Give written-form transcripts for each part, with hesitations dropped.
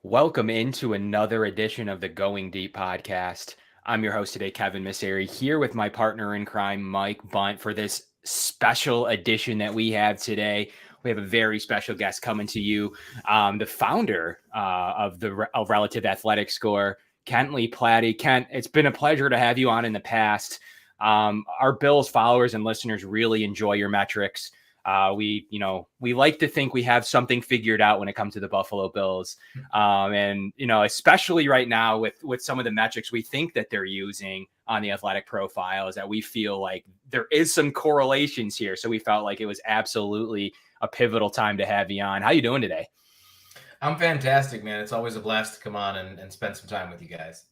Welcome into another edition of the Going Deep podcast. I'm your host today, Kevin Massare, here with my partner in crime, Mike Bundt, for this special edition that we have today. We have a very special guest coming to you, the founder of Relative Athletic Score, Lee Platte. Kent, it's been a pleasure to have you on in the past. Our Bills followers and listeners really enjoy your metrics. We like to think we have something figured out when it comes to the Buffalo Bills. And especially right now with some of the metrics we think that they're using on the athletic profile, is that we feel like there is some correlations here. So we felt like it was absolutely a pivotal time to have you on. How you doing today? I'm fantastic, man. It's always a blast to come on and spend some time with you guys.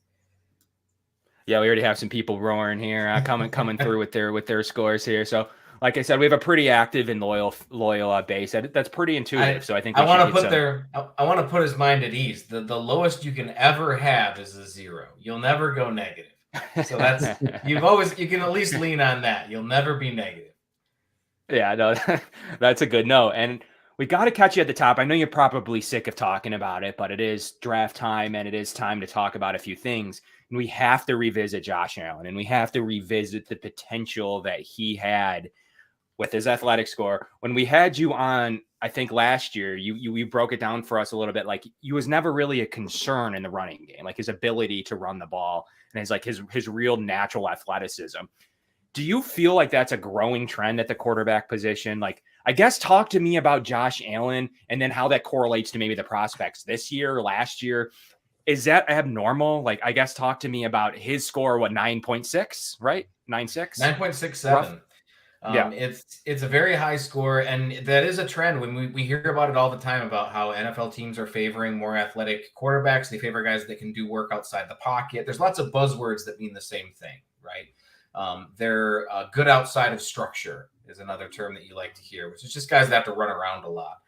Yeah, we already have some people roaring here, coming through with their scores here. So, like I said, we have a pretty active and loyal base. That's pretty intuitive. So I think I want to put his mind at ease. The lowest you can ever have is a 0. You'll never go negative. So you can at least lean on that. You'll never be negative. Yeah, no, that's a good note. And we got to catch you at the top. I know you're probably sick of talking about it, but it is draft time and it is time to talk about a few things. And we have to revisit Josh Allen, and we have to revisit the potential that he had with his athletic score. When we had you on, I think last year, you broke it down for us a little bit. Like, he was never really a concern in the running game, like his ability to run the ball and his real natural athleticism. Do you feel like that's a growing trend at the quarterback position? Like, I guess talk to me about Josh Allen and then how that correlates to maybe the prospects this year, last year. Is that abnormal? Like, I guess talk to me about his score, 9.6, right? 9.6? 9.67. Yeah. It's a very high score, and that is a trend. When we hear about it all the time about how NFL teams are favoring more athletic quarterbacks. They favor guys that can do work outside the pocket. There's lots of buzzwords that mean the same thing, right? They're good outside of structure is another term that you like to hear, which is just guys that have to run around a lot.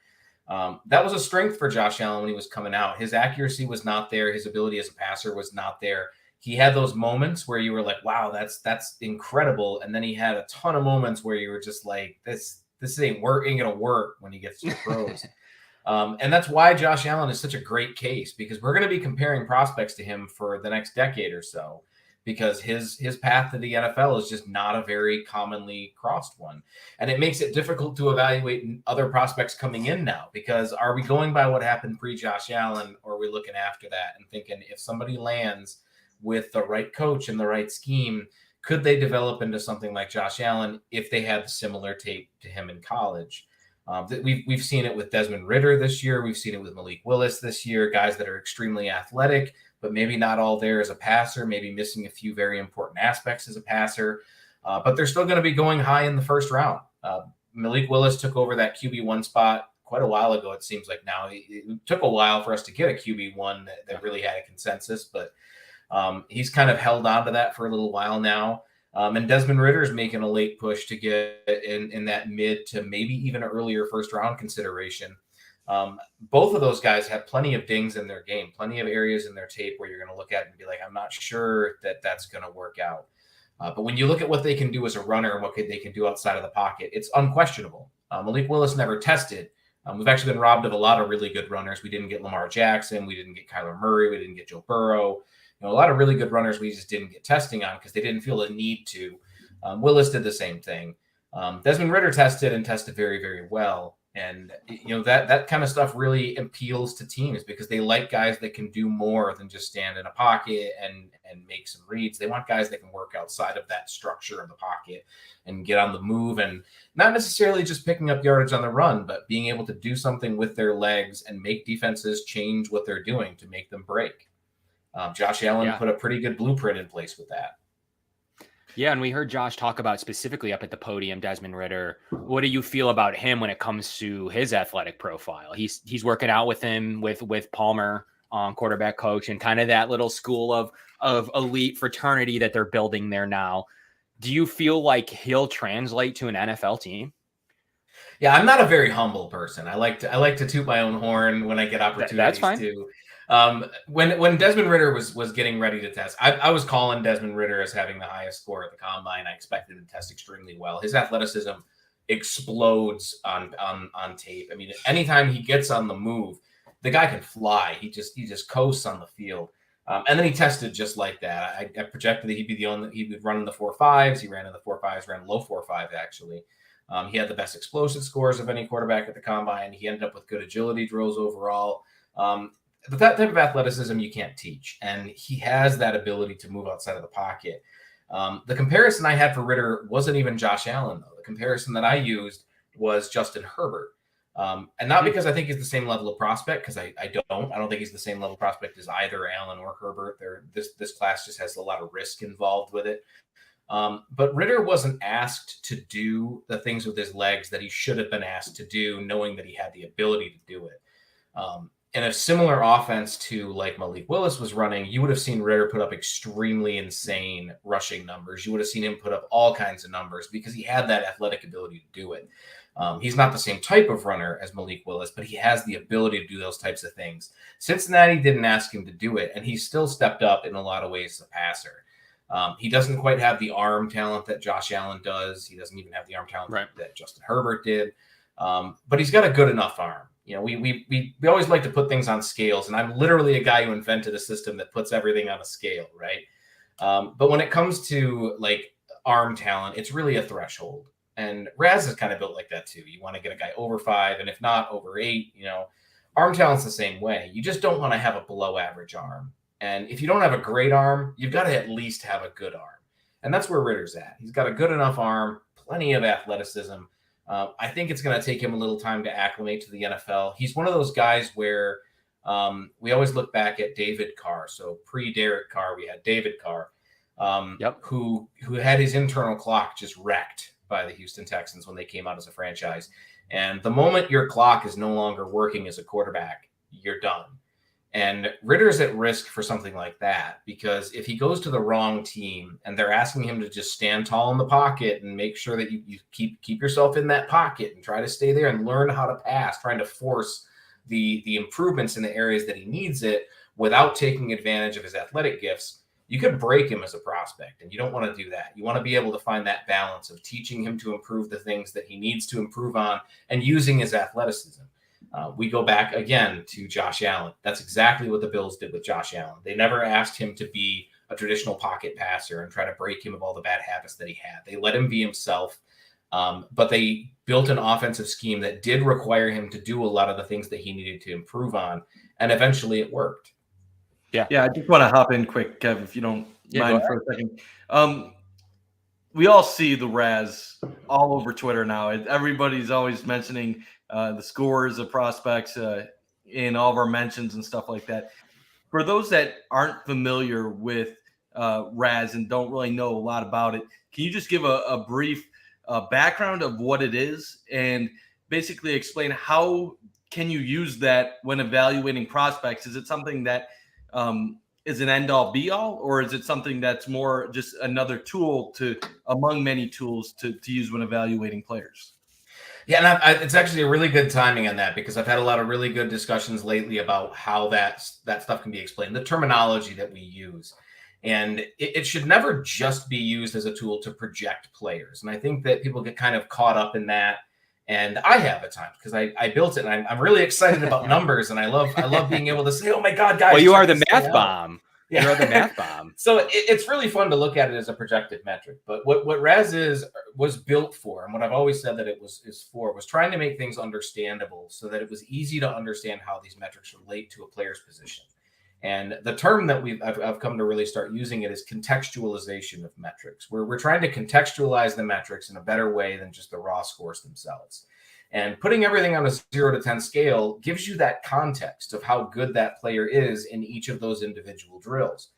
That was a strength for Josh Allen when he was coming out. His accuracy was not there. His ability as a passer was not there. He had those moments where you were like, wow, that's incredible. And then he had a ton of moments where you were just like, this ain't going to work when he gets to the pros. And that's why Josh Allen is such a great case, because we're going to be comparing prospects to him for the next decade or so, because his path to the NFL is just not a very commonly crossed one. And it makes it difficult to evaluate other prospects coming in now, because are we going by what happened pre-Josh Allen, or are we looking after that and thinking if somebody lands with the right coach and the right scheme, could they develop into something like Josh Allen if they had similar tape to him in college? We've seen it with Desmond Ridder this year. We've seen it with Malik Willis this year, guys that are extremely athletic, but maybe not all there as a passer, maybe missing a few very important aspects as a passer. But they're still going to be going high in the first round. Malik Willis took over that QB1 spot quite a while ago, it seems like now. It took a while for us to get a QB1 that really had a consensus, but he's kind of held on to that for a little while now. And Desmond Ridder is making a late push to get in that mid to maybe even earlier first round consideration. Both of those guys have plenty of dings in their game, plenty of areas in their tape where you're going to look at it and be like, I'm not sure that that's going to work out. But when you look at what they can do as a runner and what they can do outside of the pocket, it's unquestionable. Malik Willis never tested. We've actually been robbed of a lot of really good runners. We didn't get Lamar Jackson. We didn't get Kyler Murray. We didn't get Joe Burrow. A lot of really good runners we just didn't get testing on because they didn't feel a need to. Willis did the same thing. Desmond Ridder tested very, very well. And, that kind of stuff really appeals to teams because they like guys that can do more than just stand in a pocket and make some reads. They want guys that can work outside of that structure of the pocket and get on the move, and not necessarily just picking up yardage on the run, but being able to do something with their legs and make defenses change what they're doing to make them break. Josh Allen put a pretty good blueprint in place with that. Yeah, and we heard Josh talk about specifically up at the podium, Desmond Ridder. What do you feel about him when it comes to his athletic profile? He's working out with him with Palmer, quarterback coach, and kind of that little school of elite fraternity that they're building there now. Do you feel like he'll translate to an NFL team? Yeah, I'm not a very humble person. I like to toot my own horn when I get opportunities. That's fine. To. When Desmond Ridder was getting ready to test, I was calling Desmond Ridder as having the highest score at the combine. I expected him to test extremely well. His athleticism explodes on tape. I mean, anytime he gets on the move, the guy can fly. He just coasts on the field. And then he tested just like that. I projected that he would run in the 4.5s. He ran in the 4.5s, ran low 4.5 actually. He had the best explosive scores of any quarterback at the combine. He ended up with good agility drills overall. But that type of athleticism you can't teach. And he has that ability to move outside of the pocket. The comparison I had for Ridder wasn't even Josh Allen, though. The comparison that I used was Justin Herbert. And not because I think he's the same level of prospect, because I don't think he's the same level of prospect as either Allen or Herbert. This class just has a lot of risk involved with it. But Ridder wasn't asked to do the things with his legs that he should have been asked to do, knowing that he had the ability to do it. In a similar offense to like Malik Willis was running, you would have seen Ridder put up extremely insane rushing numbers. You would have seen him put up all kinds of numbers because he had that athletic ability to do it. He's not the same type of runner as Malik Willis, but he has the ability to do those types of things. Cincinnati didn't ask him to do it, and he still stepped up in a lot of ways as a passer. He doesn't quite have the arm talent that Josh Allen does. He doesn't even have the arm talent that Justin Herbert did. But he's got a good enough arm. You know, we always like to put things on scales, and I'm literally a guy who invented a system that puts everything on a scale, right? But when it comes to like arm talent, it's really a threshold. And RAS is kind of built like that too. You want to get a guy over 5, and if not over 8, you know, arm talent's the same way. You just don't want to have a below average arm. And if you don't have a great arm, you've got to at least have a good arm. And that's where Ridder's at. He's got a good enough arm, plenty of athleticism. I think it's going to take him a little time to acclimate to the NFL. He's one of those guys where we always look back at David Carr. So pre-Derek Carr, we had David Carr, who had his internal clock just wrecked by the Houston Texans when they came out as a franchise. And the moment your clock is no longer working as a quarterback, you're done. And Ridder's at risk for something like that, because if he goes to the wrong team and they're asking him to just stand tall in the pocket and make sure that you keep yourself in that pocket and try to stay there and learn how to pass, trying to force the improvements in the areas that he needs it without taking advantage of his athletic gifts, you could break him as a prospect, and you don't want to do that. You want to be able to find that balance of teaching him to improve the things that he needs to improve on and using his athleticism. We go back again to Josh Allen. That's exactly what the Bills did with Josh Allen. They never asked him to be a traditional pocket passer and try to break him of all the bad habits that he had. They let him be himself, but they built an offensive scheme that did require him to do a lot of the things that he needed to improve on, and eventually it worked. Yeah, I just want to hop in quick, Kev, if you don't mind for a second. We all see the RAS all over Twitter now. Everybody's always mentioning the scores of prospects in all of our mentions and stuff like that. For those that aren't familiar with RAS and don't really know a lot about it, can you just give a brief background of what it is and basically explain how can you use that when evaluating prospects? Is it something that is an end-all be-all, or is it something that's more just another tool among many tools to use when evaluating players? Yeah, and it's actually a really good timing on that, because I've had a lot of really good discussions lately about how that stuff can be explained, the terminology that we use. And it should never just be used as a tool to project players. And I think that people get kind of caught up in that. And I have at times, because I built it, and I'm really excited about numbers, and I love being able to say, "Oh my God, guys!" Well, you are the math bomb. Yeah. You're the math bomb. So it's really fun to look at it as a projected metric. But what RAS was built for, and what I've always said that it was trying to make things understandable, so that it was easy to understand how these metrics relate to a player's position. And the term that I've come to really start using it is contextualization of metrics. We're trying to contextualize the metrics in a better way than just the raw scores themselves. And putting everything on a 0 to 10 scale gives you that context of how good that player is in each of those individual drills.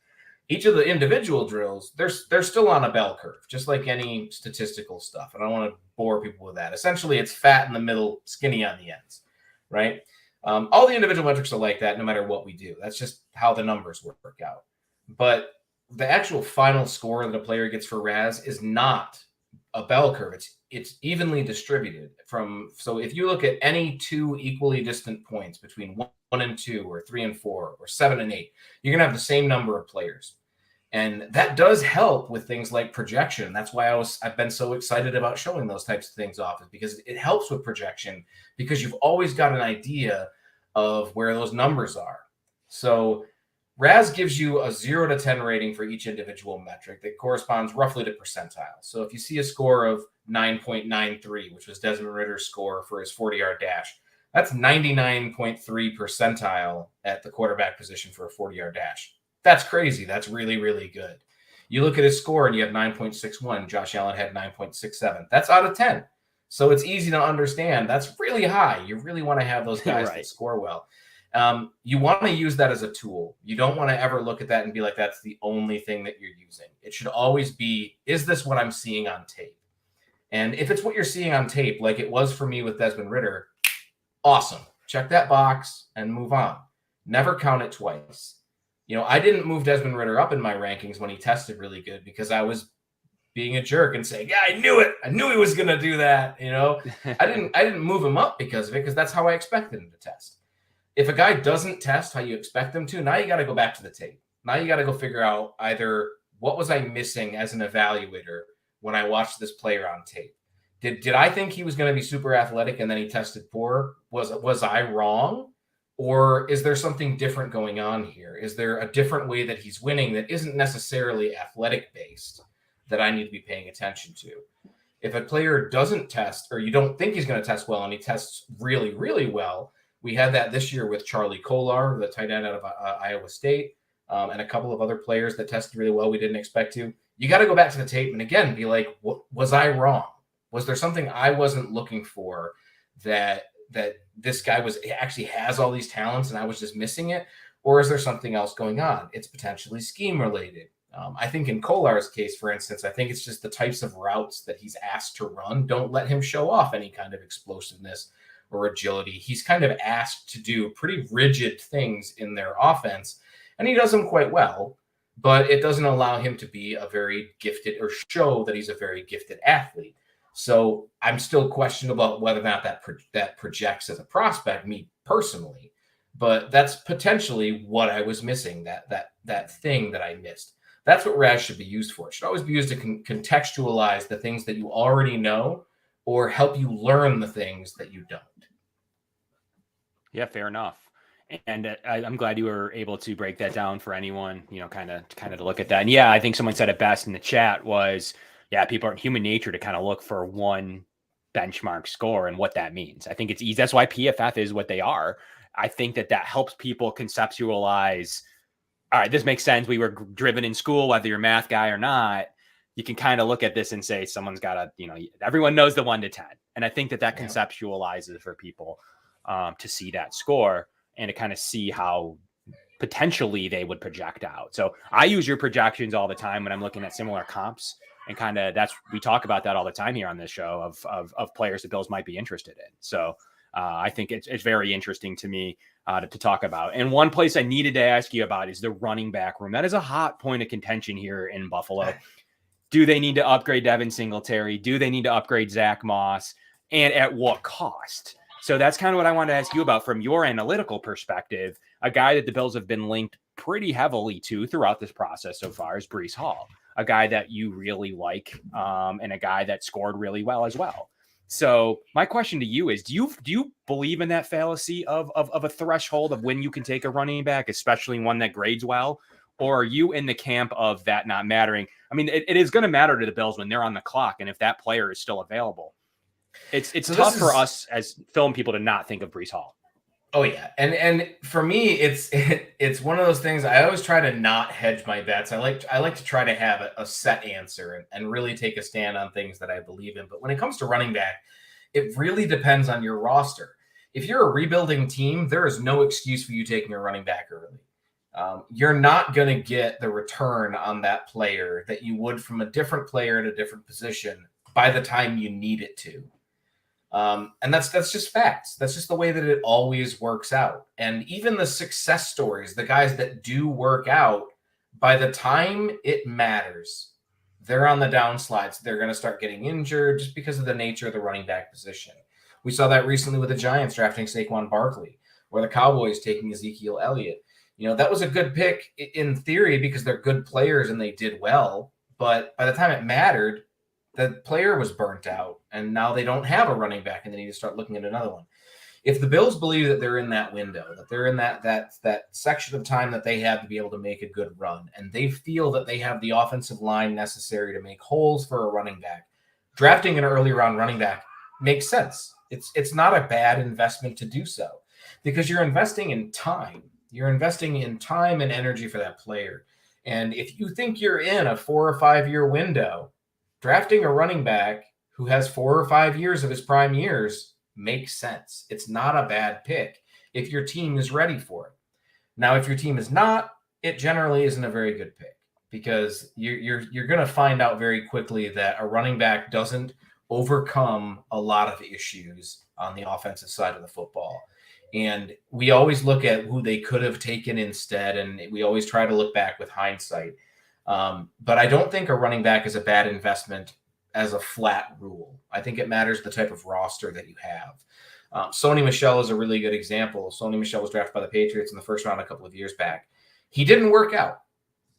Each of the individual drills, they're still on a bell curve, just like any statistical stuff. And I don't want to bore people with that. Essentially, it's fat in the middle, skinny on the ends, right? All the individual metrics are like that no matter what we do. That's just how the numbers work out. But the actual final score that a player gets for RAS is not a bell curve. It's evenly distributed so if you look at any two equally distant points between 1 and 2 or 3 and 4 or 7 and 8, you're going to have the same number of players. And that does help with things like projection. That's why I've been so excited about showing those types of things off, is because it helps with projection, because you've always got an idea of where those numbers are. So RAS gives you a 0 to 10 rating for each individual metric that corresponds roughly to percentile. So if you see a score of 9.93, which was Desmond Ritter's score for his 40-yard dash, that's 99.3 percentile at the quarterback position for a 40-yard dash. That's crazy. That's really, really good. You look at his score and you have 9.61. Josh Allen had 9.67. That's out of 10. So it's easy to understand. That's really high. You really want to have those guys that score well. You want to use that as a tool. You don't want to ever look at that and be like, that's the only thing that you're using. It should always be, is this what I'm seeing on tape? And if it's what you're seeing on tape, like it was for me with Desmond Ridder, awesome. Check that box and move on. Never count it twice. I didn't move Desmond Ridder up in my rankings when he tested really good because I was being a jerk and saying, yeah, I knew it. I knew he was going to do that. I didn't move him up because of it, because that's how I expected him to test. If a guy doesn't test how you expect them to, now you got to go back to the tape. Now you got to go figure out either what was I missing as an evaluator when I watched this player on tape. Did I think he was going to be super athletic and then he tested poor? Was I wrong? Or is there something different going on here? Is there a different way that he's winning that isn't necessarily athletic based that I need to be paying attention to? If a player doesn't test, or you don't think he's going to test well and he tests really, really well, we had that this year with Charlie Kolar, the tight end out of Iowa State, and a couple of other players that tested really well we didn't expect to. You got to go back to the tape and again be like, was I wrong? Was there something I wasn't looking for that this guy actually has all these talents and I was just missing it? Or is there something else going on? It's potentially scheme related. I think in Kolar's case, for instance, I think it's just the types of routes that he's asked to run don't let him show off any kind of explosiveness or agility. He's kind of asked to do pretty rigid things in their offense, and he does them quite well, but it doesn't allow him to be a very gifted or show that he's a very gifted athlete. So I'm still questionable about whether or not that projects as a prospect, me personally, but that's potentially what I was missing, that thing that I missed. That's what RAS should be used for. It should always be used to contextualize the things that you already know or help you learn the things that you don't. Yeah, fair enough. And I'm glad you were able to break that down for anyone, kind of to look at that. And yeah, I think someone said it best in the chat was, yeah, people are human nature to kind of look for one benchmark score and what that means. I think it's easy. That's why PFF is what they are. I think that helps people conceptualize, all right, this makes sense. We were driven in school, whether you're a math guy or not. You can kind of look at this and say someone's got everyone knows the 1 to 10. And I think that conceptualizes for people to see that score and to kind of see how potentially they would project out. So I use your projections all the time when I'm looking at similar comps, and kind of we talk about that all the time here on this show of players the Bills might be interested in. So I think it's very interesting to me to talk about. And one place I needed to ask you about is the running back room. That is a hot point of contention here in Buffalo. Do they need to upgrade Devin Singletary? Do they need to upgrade Zach Moss? And at what cost? So that's kind of what I wanted to ask you about from your analytical perspective. A guy that the Bills have been linked pretty heavily to throughout this process so far is Breece Hall, a guy that you really like, and a guy that scored really well as well. So my question to you is, do you believe in that fallacy of a threshold of when you can take a running back, especially one that grades well? Or are you in the camp of that not mattering? I mean, it is going to matter to the Bills when they're on the clock, and if that player is still available. It's tough for us as film people to not think of Breece Hall. Oh yeah, and for me, it's one of those things. I always try to not hedge my bets. I like to try to have a set answer and really take a stand on things that I believe in. But when it comes to running back, it really depends on your roster. If you're a rebuilding team, there is no excuse for you taking a running back early. You're not going to get the return on that player that you would from a different player at a different position by the time you need it to. And that's just facts. That's just the way that it always works out. And even the success stories, the guys that do work out, by the time it matters, they're on the downslides. They're going to start getting injured just because of the nature of the running back position. We saw that recently with the Giants drafting Saquon Barkley, or the Cowboys taking Ezekiel Elliott. That was a good pick in theory because they're good players and they did well. But by the time it mattered, the player was burnt out, and now they don't have a running back, and they need to start looking at another one. If the Bills believe that they're in that window, that they're in that section of time that they have to be able to make a good run, and they feel that they have the offensive line necessary to make holes for a running back, drafting an early round running back makes sense. It's not a bad investment to do so, because you're investing in time. You're investing in time and energy for that player. And if you think you're in a 4 or 5 year window, drafting a running back who has 4 or 5 years of his prime years makes sense. It's not a bad pick if your team is ready for it. Now, if your team is not, it generally isn't a very good pick, because you're going to find out very quickly that a running back doesn't overcome a lot of issues on the offensive side of the football. And we always look at who they could have taken instead, and we always try to look back with hindsight. But I don't think a running back is a bad investment as a flat rule. I think it matters the type of roster that you have. Sony Michel is a really good example. Sony Michel was drafted by the Patriots in the first round a couple of years back. He didn't work out,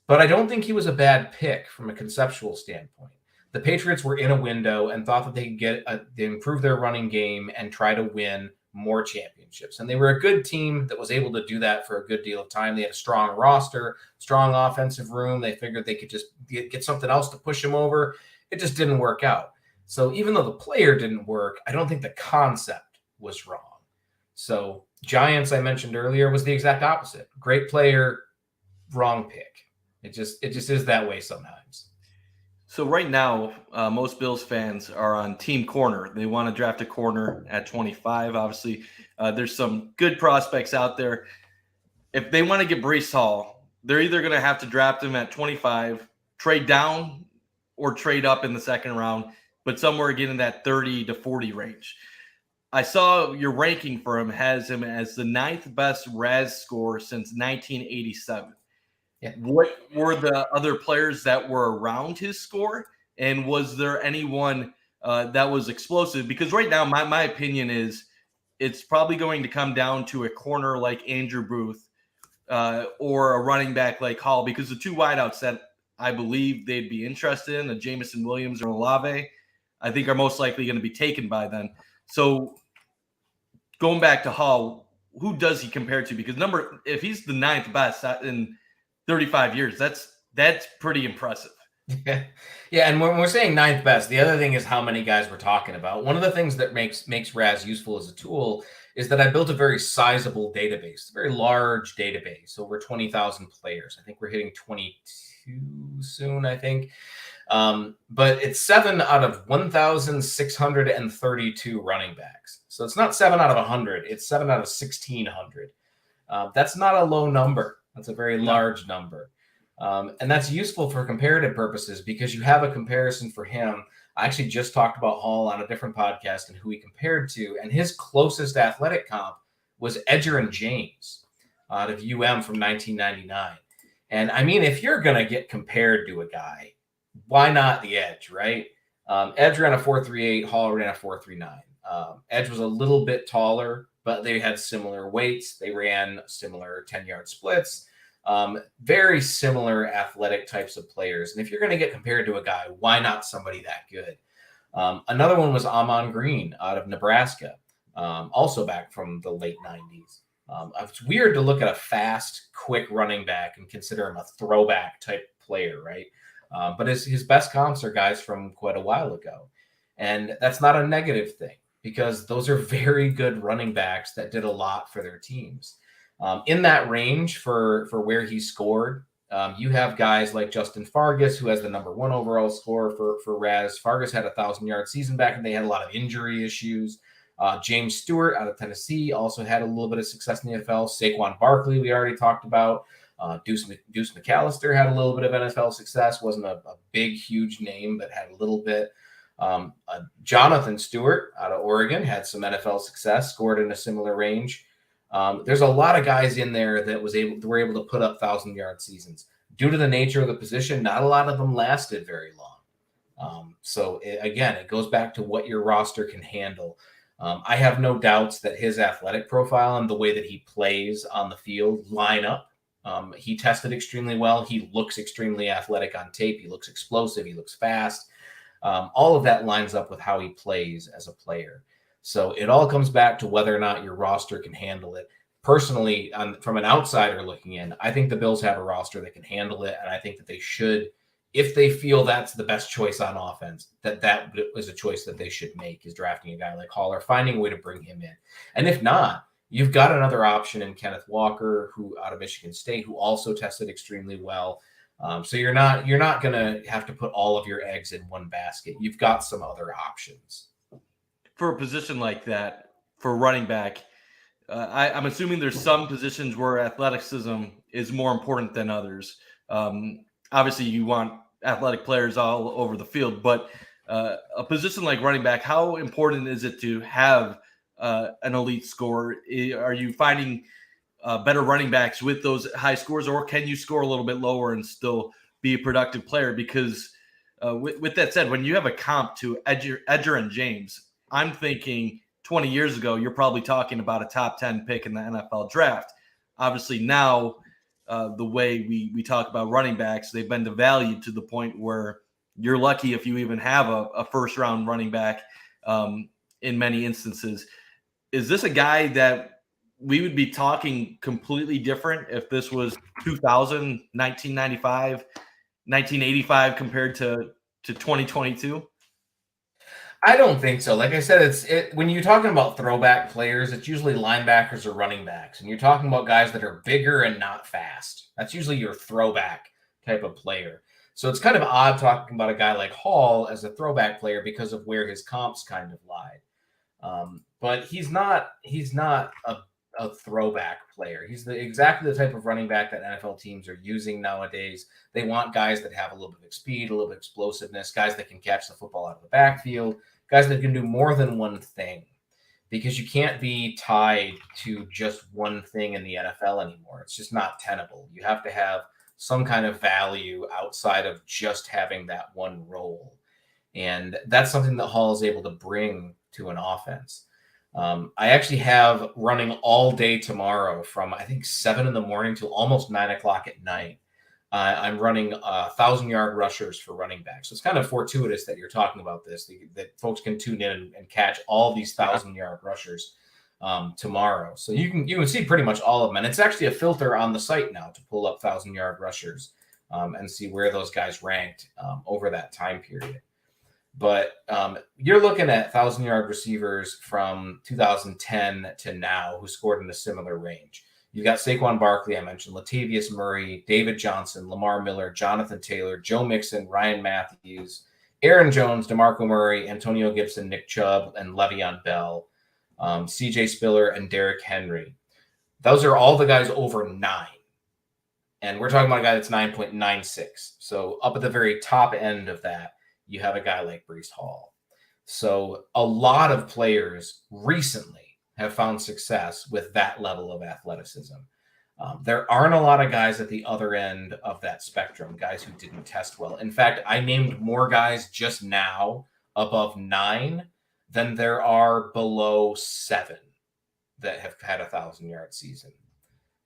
but I don't think he was a bad pick from a conceptual standpoint. The Patriots were in a window and thought that they could they improve their running game and try to win more championships. And they were a good team that was able to do that for a good deal of time. They had a strong roster, strong offensive room. They figured they could just get something else to push them over. It just didn't work out. So even though the player didn't work, I don't think the concept was wrong. So Giants, I mentioned earlier, was the exact opposite. Great player, wrong pick. It just is that way sometimes. So right now, most Bills fans are on team corner. They want to draft a corner at 25. Obviously, there's some good prospects out there. If they want to get Breece Hall, they're either going to have to draft him at 25, trade down, or trade up in the second round, but somewhere again in that 30 to 40 range. I saw your ranking for him has him as the 9th best RAS score since 1987. Yeah. What were the other players that were around his score? And was there anyone that was explosive? Because right now, my opinion is it's probably going to come down to a corner like Andrew Booth or a running back like Hall, because the two wideouts that I believe they'd be interested in, Jamison Williams or Olave, I think are most likely going to be taken by them. So going back to Hall, who does he compare to? Because if he's the 9th best in 35 years, that's pretty impressive. Yeah, and when we're saying 9th best, the other thing is how many guys we're talking about. One of the things that makes RAS useful as a tool is that I built a very sizable database, a very large database, over 20,000 players. I think we're hitting 22 soon, I think. But it's 7 out of 1,632 running backs. So it's not 7 out of 100. It's 7 out of 1,600. That's not a low number. That's a very large number. And that's useful for comparative purposes because you have a comparison for him. I actually just talked about Hall on a different podcast and who he compared to. And his closest athletic comp was Edgerrin James out of UM from 1999. And I mean, if you're going to get compared to a guy, why not the Edge, right? Edge ran a 4.38, Hall ran a 4.39. Edge was a little bit taller, but they had similar weights. They ran similar 10-yard splits. Very similar athletic types of players. And if you're going to get compared to a guy, why not somebody that good? Another one was Amon Green out of Nebraska, also back from the late 90s. It's weird to look at a fast, quick running back and consider him a throwback type player, right? But his best comps are guys from quite a while ago. And that's not a negative thing because those are very good running backs that did a lot for their teams. In that range for where he scored, you have guys like Justin Fargas, who has the number 1 overall score for RAS. Fargas had a 1,000-yard season back, and they had a lot of injury issues. James Stewart out of Tennessee also had a little bit of success in the NFL. Saquon Barkley, we already talked about. Deuce McAllister had a little bit of NFL success. Wasn't a big, huge name, but had a little bit. Jonathan Stewart out of Oregon had some NFL success, scored in a similar range. There's a lot of guys in there that were able to put up 1,000-yard seasons. Due to the nature of the position, not a lot of them lasted very long. It goes back to what your roster can handle. I have no doubts that his athletic profile and the way that he plays on the field line up. He tested extremely well. He looks extremely athletic on tape. He looks explosive. He looks fast. All of that lines up with how he plays as a player. So it all comes back to whether or not your roster can handle it. Personally, from an outsider looking in, I think the Bills have a roster that can handle it, and I think that they should, if they feel that's the best choice on offense, that is a choice that they should make, is drafting a guy like Hall or finding a way to bring him in. And if not, you've got another option in Kenneth Walker, who out of Michigan State, who also tested extremely well. So you're not going to have to put all of your eggs in one basket. You've got some other options. For a position like that, for running back, I'm assuming there's some positions where athleticism is more important than others. Obviously, you want athletic players all over the field, but a position like running back, how important is it to have an elite score? Are you finding better running backs with those high scores, or can you score a little bit lower and still be a productive player? Because with that said, when you have a comp to Edger and James, I'm thinking 20 years ago, you're probably talking about a top 10 pick in the NFL draft. Obviously now, the way we talk about running backs, they've been devalued to the point where you're lucky if you even have a first round running back in many instances. Is this a guy that we would be talking completely different if this was 2000, 1995, 1985 compared to 2022? I don't think so. Like I said, when you're talking about throwback players, it's usually linebackers or running backs. And you're talking about guys that are bigger and not fast. That's usually your throwback type of player. So it's kind of odd talking about a guy like Hall as a throwback player because of where his comps kind of lied. But he's not a throwback player. He's exactly the type of running back that NFL teams are using nowadays. They want guys that have a little bit of speed, a little bit of explosiveness, guys that can catch the football out of the backfield, guys that can do more than one thing, because you can't be tied to just one thing in the NFL anymore. It's just not tenable. You have to have some kind of value outside of just having that one role. And that's something that Hall is able to bring to an offense. I actually have running all day tomorrow from, I think, 7 a.m. till almost 9 o'clock at night. I'm running 1,000-yard rushers for running backs. So it's kind of fortuitous that you're talking about this, that folks can tune in and catch all these 1,000-yard rushers tomorrow. So you can see pretty much all of them. And it's actually a filter on the site now to pull up 1,000-yard rushers and see where those guys ranked over that time period. But you're looking at 1,000-yard receivers from 2010 to now who scored in a similar range. You got Saquon Barkley, I mentioned, Latavius Murray, David Johnson, Lamar Miller, Jonathan Taylor, Joe Mixon, Ryan Matthews, Aaron Jones, DeMarco Murray, Antonio Gibson, Nick Chubb, and Le'Veon Bell, CJ Spiller, and Derrick Henry. Those are all the guys over 9. And we're talking about a guy that's 9.96. So up at the very top end of that, you have a guy like Breece Hall. So a lot of players recently have found success with that level of athleticism. There aren't a lot of guys at the other end of that spectrum, guys who didn't test well. In fact, I named more guys just now above 9 than there are below 7 that have had a 1,000-yard season.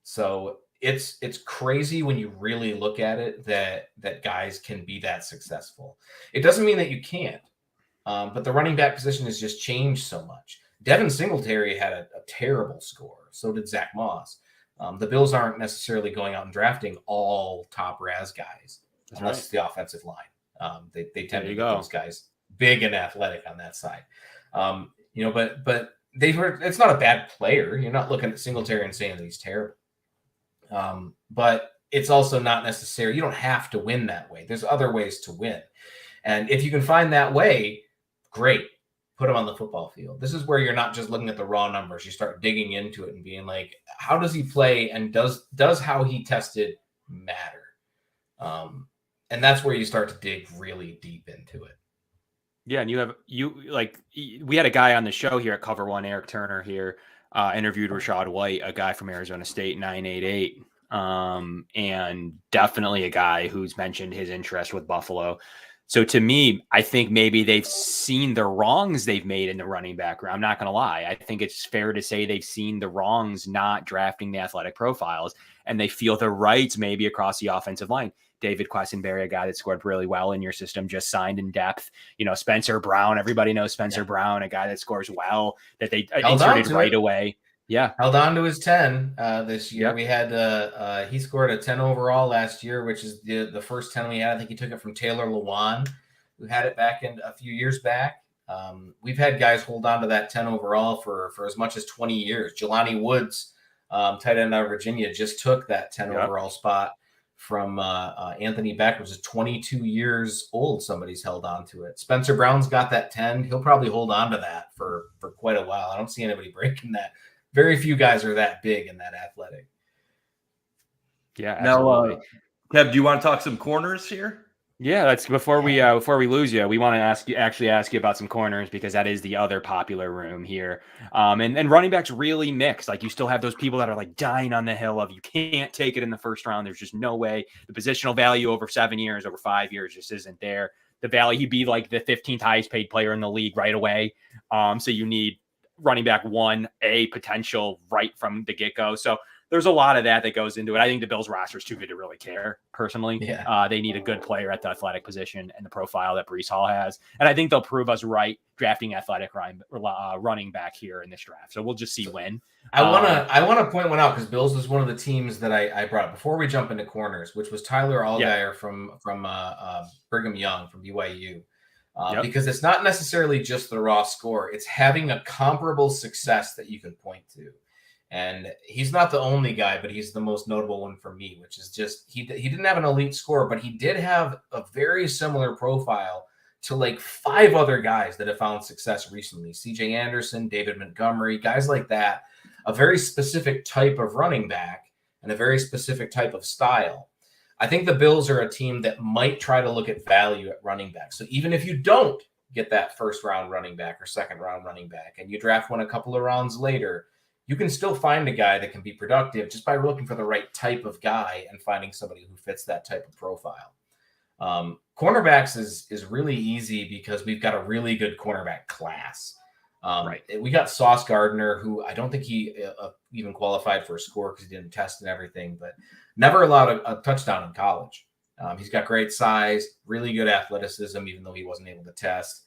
So it's crazy when you really look at it that guys can be that successful. It doesn't mean that you can't, but the running back position has just changed so much. Devin Singletary had a terrible score. So did Zach Moss. The Bills aren't necessarily going out and drafting all top RAS guys, unless it's the offensive line. They tend to get those guys big and athletic on that side. But it's not a bad player. You're not looking at Singletary and saying that he's terrible. But it's also not necessary. You don't have to win that way. There's other ways to win. And if you can find that way, great. Put him on the football field. This is where you're not just looking at the raw numbers. You start digging into it and being like, how does he play? And does how he tested matter? And that's where you start to dig really deep into it. Yeah. And we had a guy on the show here at Cover One, Eric Turner here, interviewed Rashad White, a guy from Arizona State, 988. And definitely a guy who's mentioned his interest with Buffalo. So to me, I think maybe they've seen the wrongs they've made in the running back room. I'm not going to lie. I think it's fair to say they've seen the wrongs not drafting the athletic profiles, and they feel the rights maybe across the offensive line. David Quessenberry, a guy that scored really well in your system, just signed in depth. Spencer Brown, everybody knows Spencer Brown, a guy that scores well, that they inserted right away. Yeah. Held on to his 10 this year. Yep. We had he scored a 10 overall last year, which is the first 10 we had. I think he took it from Taylor Lewan, who had it back in a few years back. We've had guys hold on to that 10 overall for as much as 20 years. Jelani Woods, tight end out of Virginia, just took that 10 overall spot from Anthony Beck, which is 22 years old. Somebody's held on to it. Spencer Brown's got that 10. He'll probably hold on to that for quite a while. I don't see anybody breaking that. Very few guys are that big and that athletic. Yeah, absolutely. Kev, do you want to talk some corners here? Yeah, that's before we lose you. We want to ask you about some corners, because that is the other popular room here. And running backs really mixed. Like, you still have those people that are like dying on the hill of you can't take it in the first round. There's just no way. The positional value over 7 years, over 5 years just isn't there. The value, he'd be like the 15th highest paid player in the league right away. So you need running back 1A potential right from the get-go. So there's a lot of that goes into it. I think the Bills roster is too good to really care, personally. Yeah. They need a good player at the athletic position and the profile that Breece Hall has. And I think they'll prove us right drafting athletic running back here in this draft. So we'll just see when. I want to point one out, because Bills was one of the teams that I brought up before we jump into corners, which was Tyler Allgeier from Brigham Young from BYU. Because it's not necessarily just the raw score. It's having a comparable success that you can point to. And he's not the only guy, but he's the most notable one for me, which is just he didn't have an elite score, but he did have a very similar profile to like 5 other guys that have found success recently. CJ Anderson, David Montgomery, guys like that. A very specific type of running back and a very specific type of style. I think the Bills are a team that might try to look at value at running back. So even if you don't get that first round running back or second round running back, and you draft one a couple of rounds later, you can still find a guy that can be productive just by looking for the right type of guy and finding somebody who fits that type of profile. Cornerbacks is really easy because we've got a really good cornerback class. We got Sauce Gardner, who I don't think he even qualified for a score because he didn't test and everything, but never allowed a touchdown in college. He's got great size, really good athleticism, even though he wasn't able to test.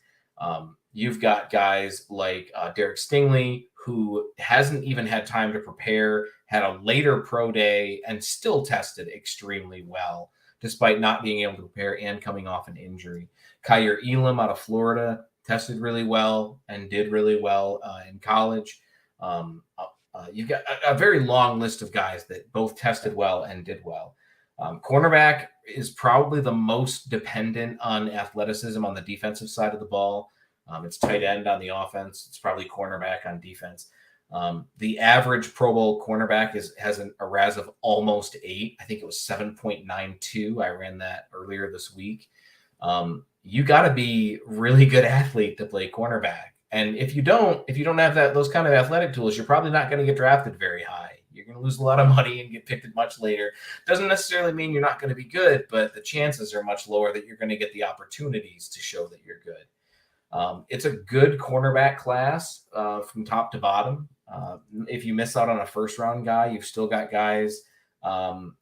You've got guys like Derek Stingley, who hasn't even had time to prepare, had a later pro day, and still tested extremely well, despite not being able to prepare and coming off an injury. Kaiir Elam out of Florida tested really well and did really well in college. You've got a very long list of guys that both tested well and did well. Cornerback is probably the most dependent on athleticism on the defensive side of the ball. It's tight end on the offense. It's probably cornerback on defense. The average Pro Bowl cornerback has a RAS of almost 8. I think it was 7.92. I ran that earlier this week. You got to be really good athlete to play cornerback. And if you don't have those kind of athletic tools, you're probably not going to get drafted very high. You're going to lose a lot of money and get picked much later. Doesn't necessarily mean you're not going to be good, but the chances are much lower that you're going to get the opportunities to show that you're good. It's a good cornerback class from top to bottom. If you miss out on a first-round guy, you've still got guys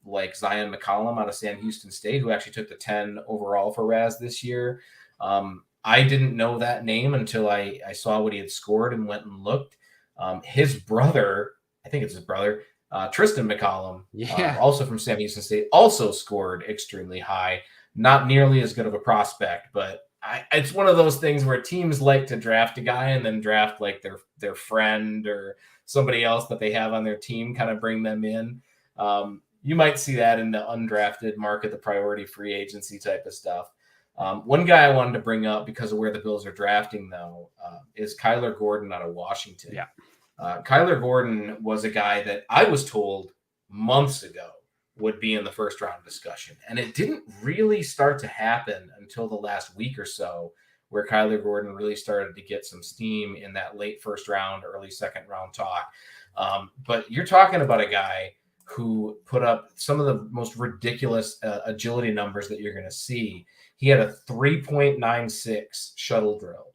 like Zion McCollum out of Sam Houston State, who actually took the 10 overall for RAS this year. I didn't know that name until I saw what he had scored and went and looked. His brother, I think it's his brother, Tristan McCollum, also from Sam Houston State, also scored extremely high. Not nearly as good of a prospect, but it's one of those things where teams like to draft a guy and then draft like their friend or somebody else that they have on their team, kind of bring them in. You might see that in the undrafted market, the priority free agency type of stuff. One guy I wanted to bring up because of where the Bills are drafting, though, is Kyler Gordon out of Washington. Yeah. Kyler Gordon was a guy that I was told months ago would be in the first round discussion. And it didn't really start to happen until the last week or so, where Kyler Gordon really started to get some steam in that late first round, early second round talk. But you're talking about a guy who put up some of the most ridiculous agility numbers that you're going to see. He had a 3.96 shuttle drill.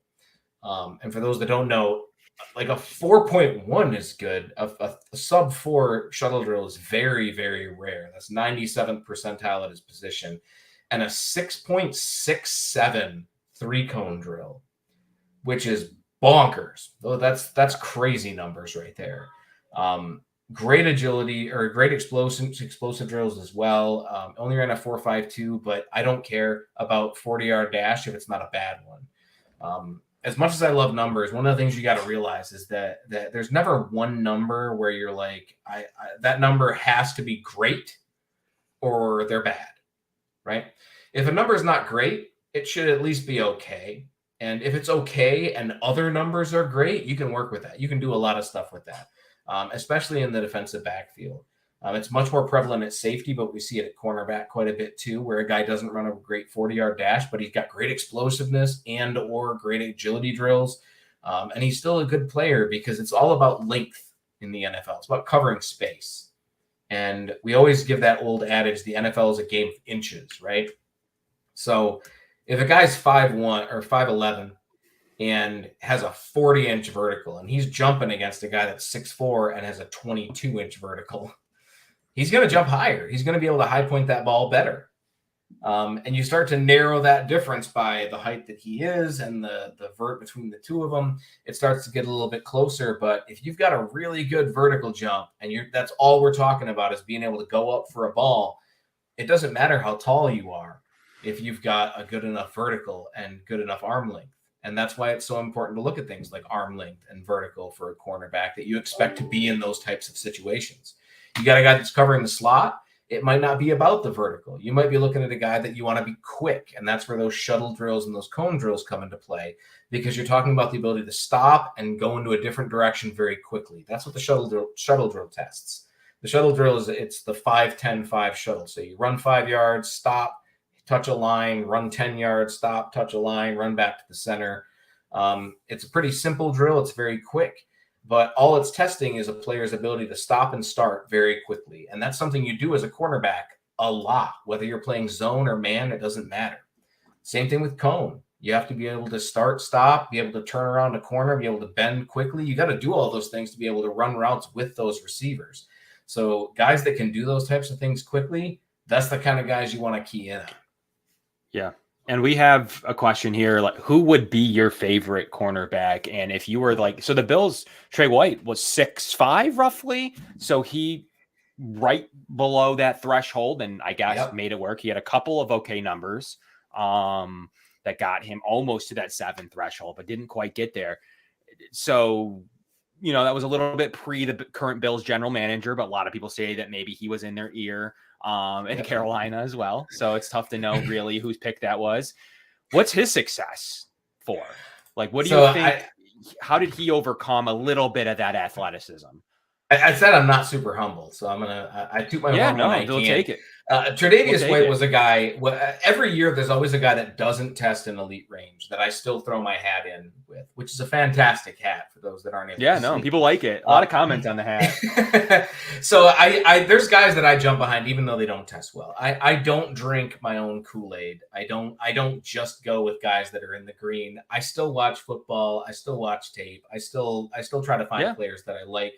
And for those that don't know, like a 4.1 is good. A sub 4 shuttle drill is very, very rare. That's 97th percentile at his position. And a 6.67 3-cone drill, which is bonkers. Oh, that's crazy numbers right there. Great agility or great explosive drills as well. Only ran a 4.52, but I don't care about 40-yard dash if it's not a bad one. As much as I love numbers, one of the things you got to realize is that there's never one number where you're like, that number has to be great or they're bad, right? If a number is not great, it should at least be okay. And if it's okay and other numbers are great, you can work with that. You can do a lot of stuff with that, especially in the defensive backfield. It's much more prevalent at safety, but we see it at cornerback quite a bit too, where a guy doesn't run a great 40-yard dash, but he's got great explosiveness and or great agility drills. And he's still a good player because it's all about length in the NFL. It's about covering space. And we always give that old adage, the NFL is a game of inches, right? So if a guy's 5'1" or 5'11" and has a 40-inch vertical, and he's jumping against a guy that's 6'4" and has a 22-inch vertical, he's going to jump higher. He's going to be able to high point that ball better. And you start to narrow that difference by the height that he is and the vert between the two of them. It starts to get a little bit closer. But if you've got a really good vertical jump and that's all we're talking about is being able to go up for a ball, it doesn't matter how tall you are if you've got a good enough vertical and good enough arm length. And that's why it's so important to look at things like arm length and vertical for a cornerback that you expect to be in those types of situations. You got a guy that's covering the slot. It might not be about the vertical. You might be looking at a guy that you want to be quick. And that's where those shuttle drills and those cone drills come into play, because you're talking about the ability to stop and go into a different direction very quickly. That's what the shuttle drill tests. The shuttle drill it's the 5-10-5 shuttle. So you run 5 yards, stop, touch a line, run 10 yards, stop, touch a line, run back to the center. It's a pretty simple drill. It's very quick. But all it's testing is a player's ability to stop and start very quickly. And that's something you do as a cornerback a lot. Whether you're playing zone or man, it doesn't matter. Same thing with cone. You have to be able to start, stop, be able to turn around a corner, be able to bend quickly. You got to do all those things to be able to run routes with those receivers. So guys that can do those types of things quickly, that's the kind of guys you want to key in on. Yeah. And we have a question here, like, who would be your favorite cornerback? And if you were like, so the Bills, Trey White was 6'5" roughly. So he right below that threshold, and I guess made it work. He had a couple of okay numbers that got him almost to that 7 threshold, but didn't quite get there. So, you know, that was a little bit pre the current Bills general manager, but a lot of people say that maybe he was in their ear. In Carolina as well. So it's tough to know really whose pick that was. What's his success for? Like, what do you think? How did he overcome a little bit of that athleticism? I said I'm not super humble, so I toot my horn when I can. Take it. Tre'Davious White was a guy. Every year, there's always a guy that doesn't test in elite range that I still throw my hat in with, which is a fantastic hat for those that aren't able to see. People like it. A lot of comments on the hat. So I there's guys that I jump behind even though they don't test well. I don't drink my own Kool-Aid. I don't just go with guys that are in the green. I still watch football. I still watch tape. I still try to find players that I like.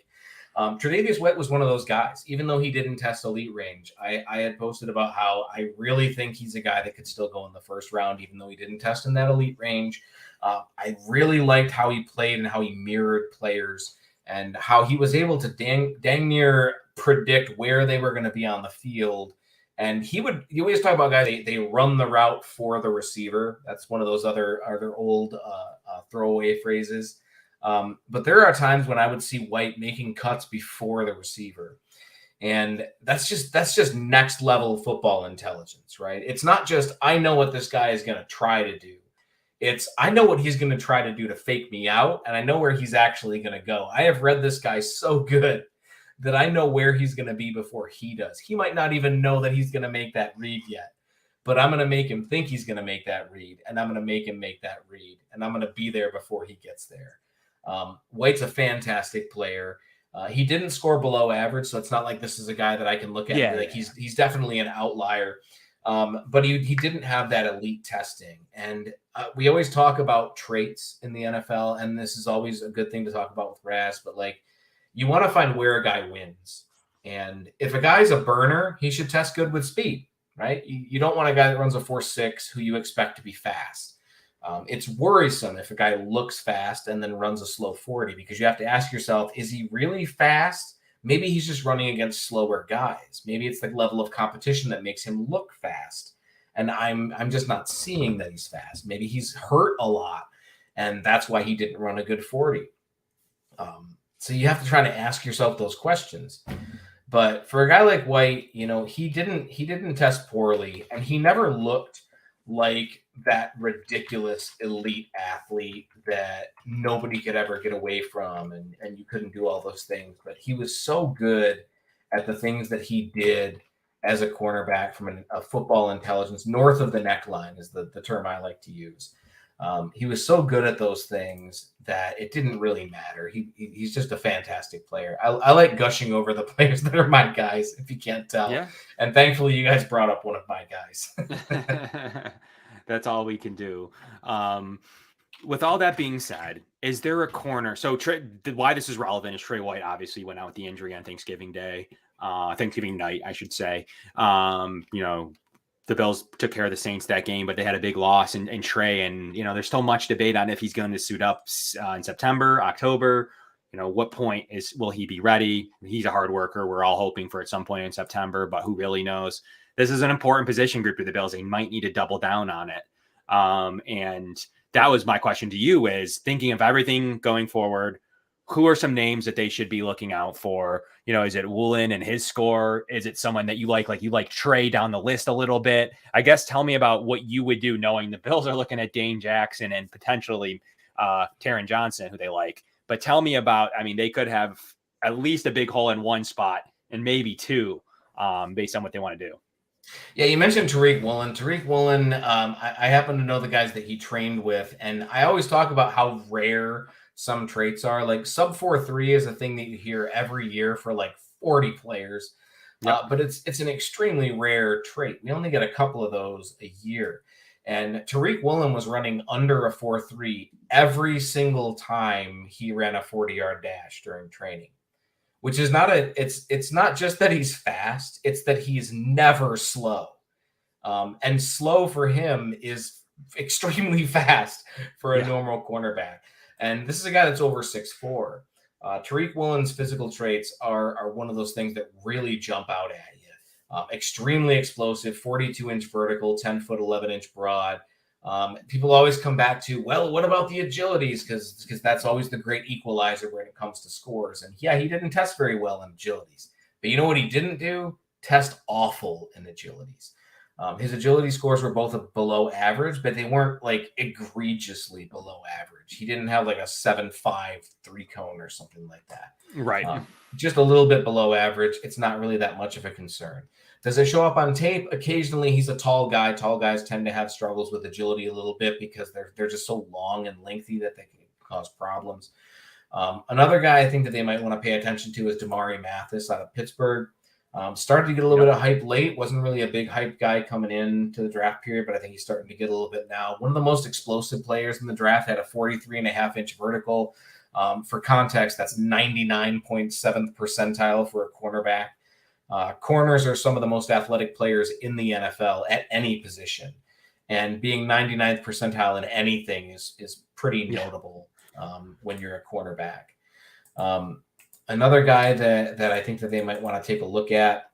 Tre'Davious White was one of those guys. Even though he didn't test elite range, I had posted about how I really think he's a guy that could still go in the first round, even though he didn't test in that elite range. I really liked how he played and how he mirrored players and how he was able to dang near predict where they were going to be on the field. And you always talk about guys, they run the route for the receiver. That's one of those other old throwaway phrases. But there are times when I would see White making cuts before the receiver. And that's just next level football intelligence, right? It's not just, I know what this guy is going to try to do. It's, I know what he's going to try to do to fake me out. And I know where he's actually going to go. I have read this guy so good that I know where he's going to be before he does. He might not even know that he's going to make that read yet, but I'm going to make him think he's going to make that read. And I'm going to make him make that read. And I'm going to be there before he gets there. White's a fantastic player. He didn't score below average, so it's not like this is a guy that I can look at. He's definitely an outlier. But he didn't have that elite testing. And we always talk about traits in the NFL, and this is always a good thing to talk about with RAS, but like you want to find where a guy wins. And if a guy's a burner, he should test good with speed, right? You don't want a guy that runs a 4.6 who you expect to be fast. It's worrisome if a guy looks fast and then runs a slow 40, because you have to ask yourself, is he really fast? Maybe he's just running against slower guys. Maybe it's the level of competition that makes him look fast. And I'm just not seeing that he's fast. Maybe he's hurt a lot, and that's why he didn't run a good 40. So you have to try to ask yourself those questions. But for a guy like White, he didn't test poorly, and he never looked like that ridiculous elite athlete that nobody could ever get away from, and you couldn't do all those things. But he was so good at the things that he did as a cornerback from a football intelligence, north of the neckline is the term I like to use. He was so good at those things that it didn't really matter. He's just a fantastic player. I like gushing over the players that are my guys, if you can't tell. Yeah. And thankfully, you guys brought up one of my guys. That's all we can do. With all that being said, is there a corner? So why this is relevant is Trey White obviously went out with the injury on Thanksgiving night, I should say. The Bills took care of the Saints that game, but they had a big loss in Trey. And, there's still much debate on if he's going to suit up in September, October. What point will he be ready? He's a hard worker. We're all hoping for at some point in September, but who really knows? This is an important position group to the Bills. They might need to double down on it. And that was my question to you, is thinking of everything going forward, who are some names that they should be looking out for? Is it Woolen and his score? Is it someone that you like Trey down the list a little bit? I guess tell me about what you would do, knowing the Bills are looking at Dane Jackson and potentially Taron Johnson, who they like. But tell me about, they could have at least a big hole in one spot and maybe two based on what they want to do. Yeah, you mentioned Tariq Woolen. Tariq Woolen, I happen to know the guys that he trained with, and I always talk about how rare some traits are. Like sub 4.3 is a thing that you hear every year for like 40 players, but it's an extremely rare trait. We only get a couple of those a year. And Tariq Woolen was running under a 4.3 every single time he ran a 40-yard dash during training. Which is it's not just that he's fast, it's that he's never slow. And slow for him is extremely fast for a normal cornerback. And this is a guy that's over 6'4". Tariq Woolen's physical traits are one of those things that really jump out at you. Extremely explosive, 42-inch vertical, 10-foot, 11-inch broad. People always come back to, well, what about the agilities? Because that's always the great equalizer when it comes to scores. And yeah, he didn't test very well in agilities. But you know what he didn't do? Test awful in agilities. His agility scores were both below average, but they weren't like egregiously below average. He didn't have like a 7.5 3-cone or something like that. Right. Just a little bit below average. It's not really that much of a concern. Does it show up on tape? Occasionally, he's a tall guy. Tall guys tend to have struggles with agility a little bit because they're just so long and lengthy that they can cause problems. Another guy I think that they might want to pay attention to is Damari Mathis out of Pittsburgh. Started to get a little bit of hype late. Wasn't really a big hype guy coming into the draft period, but I think he's starting to get a little bit now. One of the most explosive players in the draft, had a 43.5-inch vertical. For context, that's 99.7th percentile for a cornerback. Corners are some of the most athletic players in the NFL at any position. And being 99th percentile in anything is pretty notable when you're a cornerback. Another guy that I think that they might want to take a look at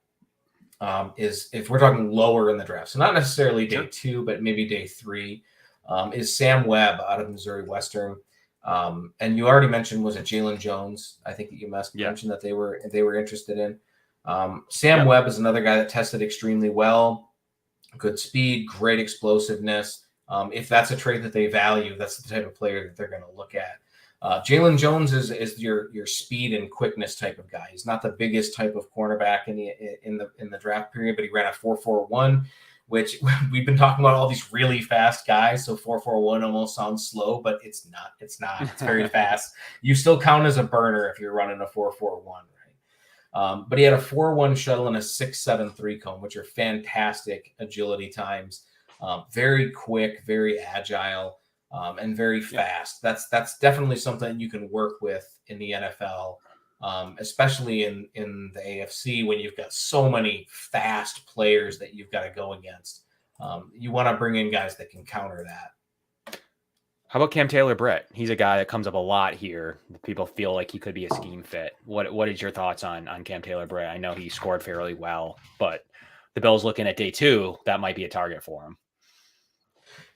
is, if we're talking lower in the draft, so not necessarily day 2, but maybe day 3, is Sam Webb out of Missouri Western. And you already mentioned, was it Jalen Jones? I think that you mentioned that they were interested in. Sam Webb is another guy that tested extremely well. Good speed, great explosiveness. If that's a trait that they value, that's the type of player that they're going to look at. Jalen Jones is your speed and quickness type of guy. He's not the biggest type of cornerback in the draft period, but he ran a 4.41, which we've been talking about all these really fast guys. So 4.41 almost sounds slow, but it's not. It's very fast. You still count as a burner if you're running a 4.41, But he had a 4.1 shuttle and a 6.73 cone, which are fantastic agility times. Very quick, very agile, and very fast. That's definitely something you can work with in the NFL, especially in the AFC when you've got so many fast players that you've got to go against. You want to bring in guys that can counter that. How about Cam Taylor-Britt? He's a guy that comes up a lot here. People feel like he could be a scheme fit. What is your thoughts on Cam Taylor-Britt? I know he scored fairly well, but the Bills looking at day 2, that might be a target for him.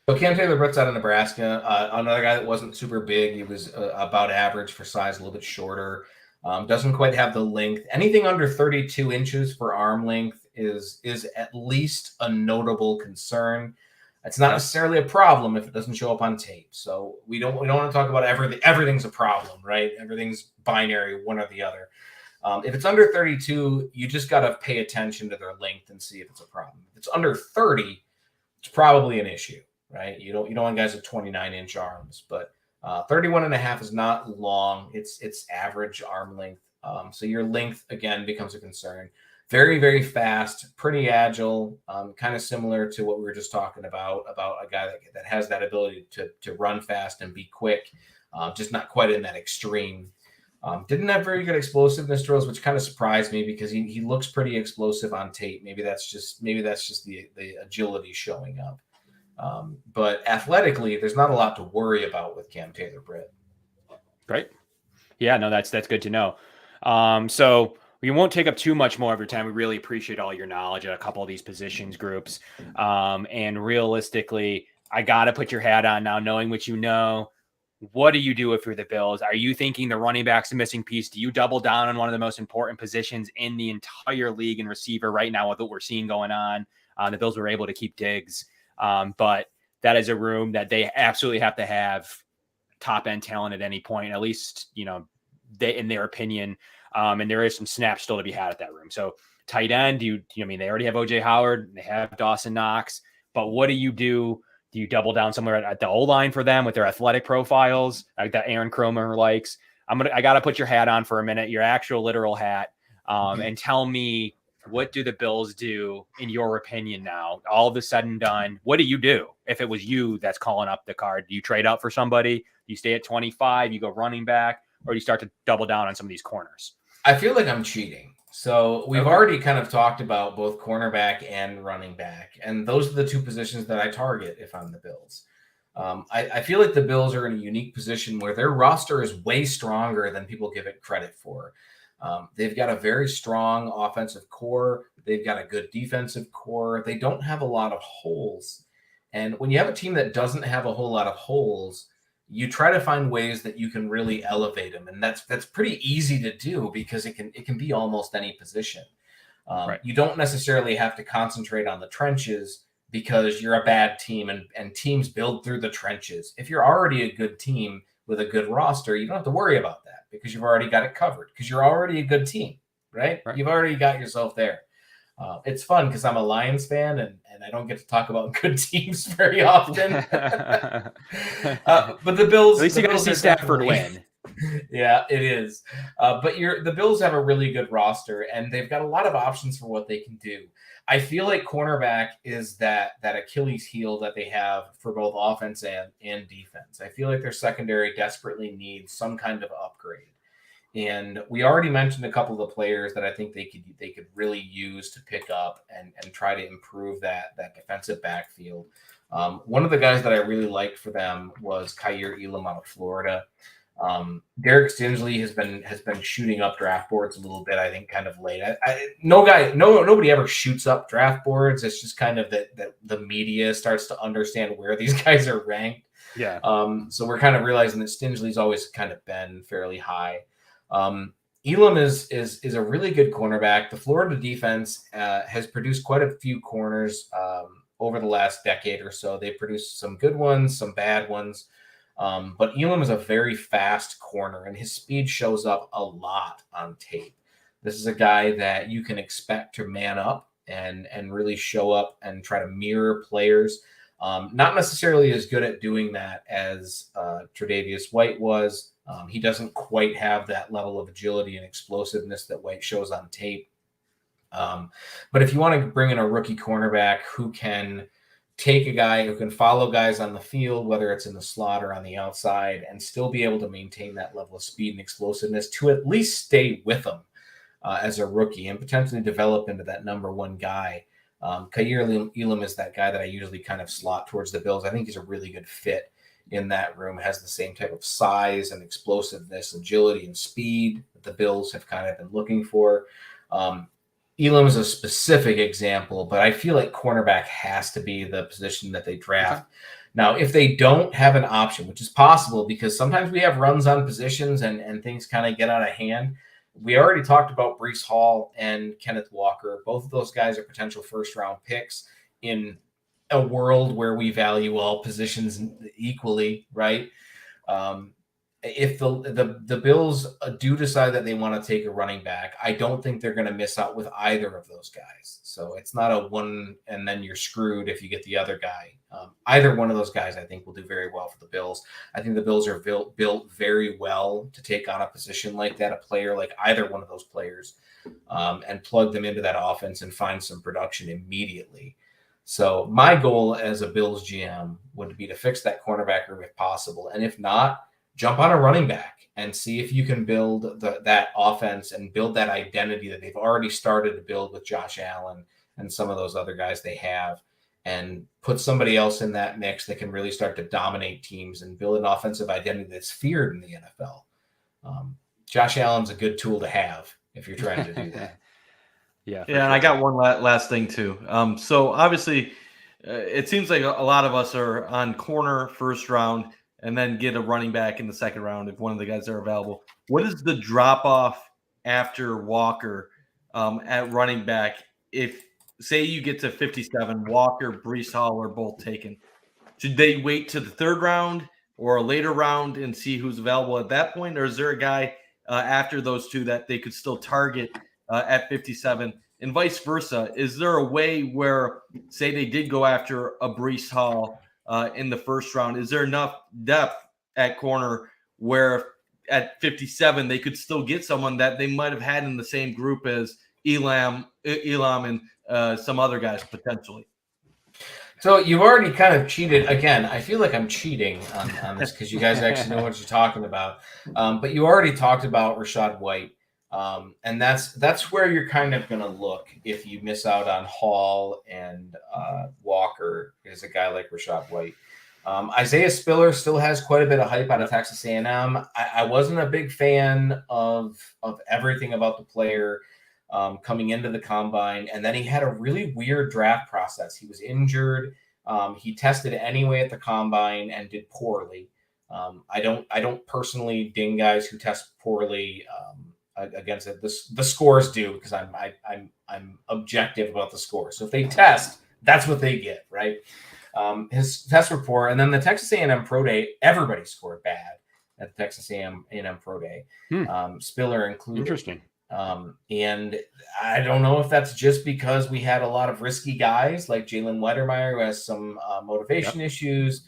So Cam Taylor-Britt's out of Nebraska. Another guy that wasn't super big. He was about average for size, a little bit shorter. Doesn't quite have the length. Anything under 32 inches for arm length is at least a notable concern. It's not necessarily a problem if it doesn't show up on tape. So we don't want to talk about everything. Everything's a problem, right? Everything's binary, one or the other. If it's under 32, you just got to pay attention to their length and see if it's a problem. If it's under 30, it's probably an issue, right? You don't want guys with 29-inch arms, but 31 and a half is not long. It's average arm length. So your length again becomes a concern. Very, very fast, pretty agile, kind of similar to what we were just talking about a guy that has that ability to run fast and be quick, just not quite in that extreme. Didn't have very good explosiveness drills, which kind of surprised me because he looks pretty explosive on tape. Maybe that's just the agility showing up. But athletically, there's not a lot to worry about with Cam Taylor-Britt. Great. Yeah, no, that's good to know. So we won't take up too much more of your time. We really appreciate all your knowledge at a couple of these positions groups. And realistically, I got to put your hat on now, knowing what you know. What do you do if you're the Bills? Are you thinking the running back's a missing piece? Do you double down on one of the most important positions in the entire league and receiver right now with what we're seeing going on? The Bills were able to keep Diggs. But that is a room that they absolutely have to have top end talent at any point, at least, they, in their opinion. And there is some snaps still to be had at that room. So tight end, I mean, they already have OJ Howard, they have Dawson Knox, but what do you do? Do you double down somewhere at the O-line for them with their athletic profiles like that Aaron Cromer likes? I got to put your hat on for a minute, your actual literal hat, and tell me, what do the Bills do in your opinion now? All of a sudden done, what do you do if it was you that's calling up the card? Do you trade up for somebody? Do you stay at 25? You go running back, or do you start to double down on some of these corners? I feel like I'm cheating. So we've already kind of talked about both cornerback and running back, and those are the two positions that I target if I'm the Bills. I feel like the Bills are in a unique position where their roster is way stronger than people give it credit for. They've got a very strong offensive core. They've got a good defensive core. They don't have a lot of holes. And when you have a team that doesn't have a whole lot of holes, you try to find ways that you can really elevate them. And that's pretty easy to do because it can be almost any position. Right. You don't necessarily have to concentrate on the trenches because you're a bad team and teams build through the trenches. If you're already a good team with a good roster, you don't have to worry about that because you've already got it covered because you're already a good team, right? You've already got yourself there. It's fun because I'm a Lions fan and I don't get to talk about good teams very often. But the Bills, at least you got to see Stafford win. Yeah, it is. But the Bills have a really good roster and they've got a lot of options for what they can do. I feel like cornerback is that Achilles heel that they have for both offense and defense. I feel like their secondary desperately needs some kind of upgrade. And we already mentioned a couple of the players that I think they could really use to pick up and try to improve that defensive backfield. One of the guys that I really liked for them was Kaiir Elam out of Florida. Derek Stingley has been shooting up draft boards a little bit, I think, kind of late. Nobody ever shoots up draft boards. It's just kind of that the media starts to understand where these guys are ranked. Yeah. So we're kind of realizing that Stingley's always kind of been fairly high. Elam is a really good cornerback. The Florida defense has produced quite a few corners over the last decade or so. They've produced some good ones, some bad ones. But Elam is a very fast corner, and his speed shows up a lot on tape. This is a guy that you can expect to man up and really show up and try to mirror players. Not necessarily as good at doing that as Tre'Davious White was, He doesn't quite have that level of agility and explosiveness that White shows on tape. But if you want to bring in a rookie cornerback who can take a guy who can follow guys on the field, whether it's in the slot or on the outside, and still be able to maintain that level of speed and explosiveness to at least stay with them as a rookie and potentially develop into that number one guy. Kaiir Elam is that guy that I usually kind of slot towards the Bills. I think he's a really good fit in that room, has the same type of size and explosiveness, agility, and speed that the Bills have kind of been looking for. Elam is a specific example, but I feel like cornerback has to be the position that they draft. Okay. Now, if they don't have an option, which is possible because sometimes we have runs on positions and things kind of get out of hand. We already talked about Breece Hall and Kenneth Walker. Both of those guys are potential first-round picks in a world where we value all positions equally, right? If the Bills do decide that they want to take a running back, I don't think they're going to miss out with either of those guys. So it's not a one and then you're screwed if you get the other guy. Either one of those guys, I think, will do very well for the Bills. I think the Bills are built very well to take on a position like that, a player like either one of those players, and plug them into that offense and find some production immediately. So my goal as a Bills GM would be to fix that cornerback room if possible. And if not, jump on a running back and see if you can build that offense and build that identity that they've already started to build with Josh Allen and some of those other guys they have, and put somebody else in that mix that can really start to dominate teams and build an offensive identity that's feared in the NFL. Josh Allen's a good tool to have if you're trying to do that. Yeah, and I got one last thing too. So obviously, it seems like a lot of us are on corner first round and then get a running back in the second round if one of the guys are available. What is the drop off after Walker at running back? If say you get to 57, Walker, Breece Hall are both taken. Should they wait to the third round or a later round and see who's available at that point? Or is there a guy after those two that they could still target at 57 and vice versa? Is there a way where, say they did go after a Breece Hall in the first round, is there enough depth at corner where at 57 they could still get someone that they might have had in the same group as Elam and some other guys potentially? So you've already kind of cheated. Again, I feel like I'm cheating on this because you guys actually know what you're talking about. But you already talked about Rachaad White. And that's where you're kind of going to look if you miss out on Hall and Walker is a guy like Rachaad White. Isaiah Spiller still has quite a bit of hype out of Texas A&M. I wasn't a big fan of everything about the player coming into the combine, and then he had a really weird draft process. He was injured. He tested anyway at the combine and did poorly. I don't personally ding guys who test poorly against it. The scores do, because I'm objective about the score. So if they test, that's what they get, right? His test report, and then the Texas A&M Pro Day, everybody scored bad at the Texas A&M Pro Day, Spiller included. Interesting. And I don't know if that's just because we had a lot of risky guys like Jalen Wettermeyer, who has some motivation issues,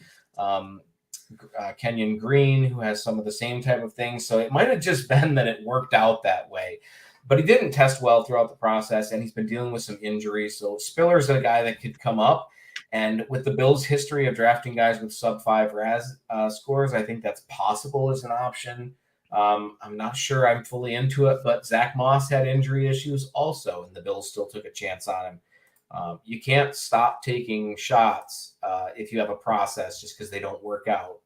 Kenyon Green, who has some of the same type of things. So it might have just been that it worked out that way. But he didn't test well throughout the process, and he's been dealing with some injuries. So Spiller's a guy that could come up. And with the Bills' history of drafting guys with sub-5 RAS scores, I think that's possible as an option. I'm not sure I'm fully into it, but Zach Moss had injury issues also, and the Bills still took a chance on him. You can't stop taking shots if you have a process just because they don't work out.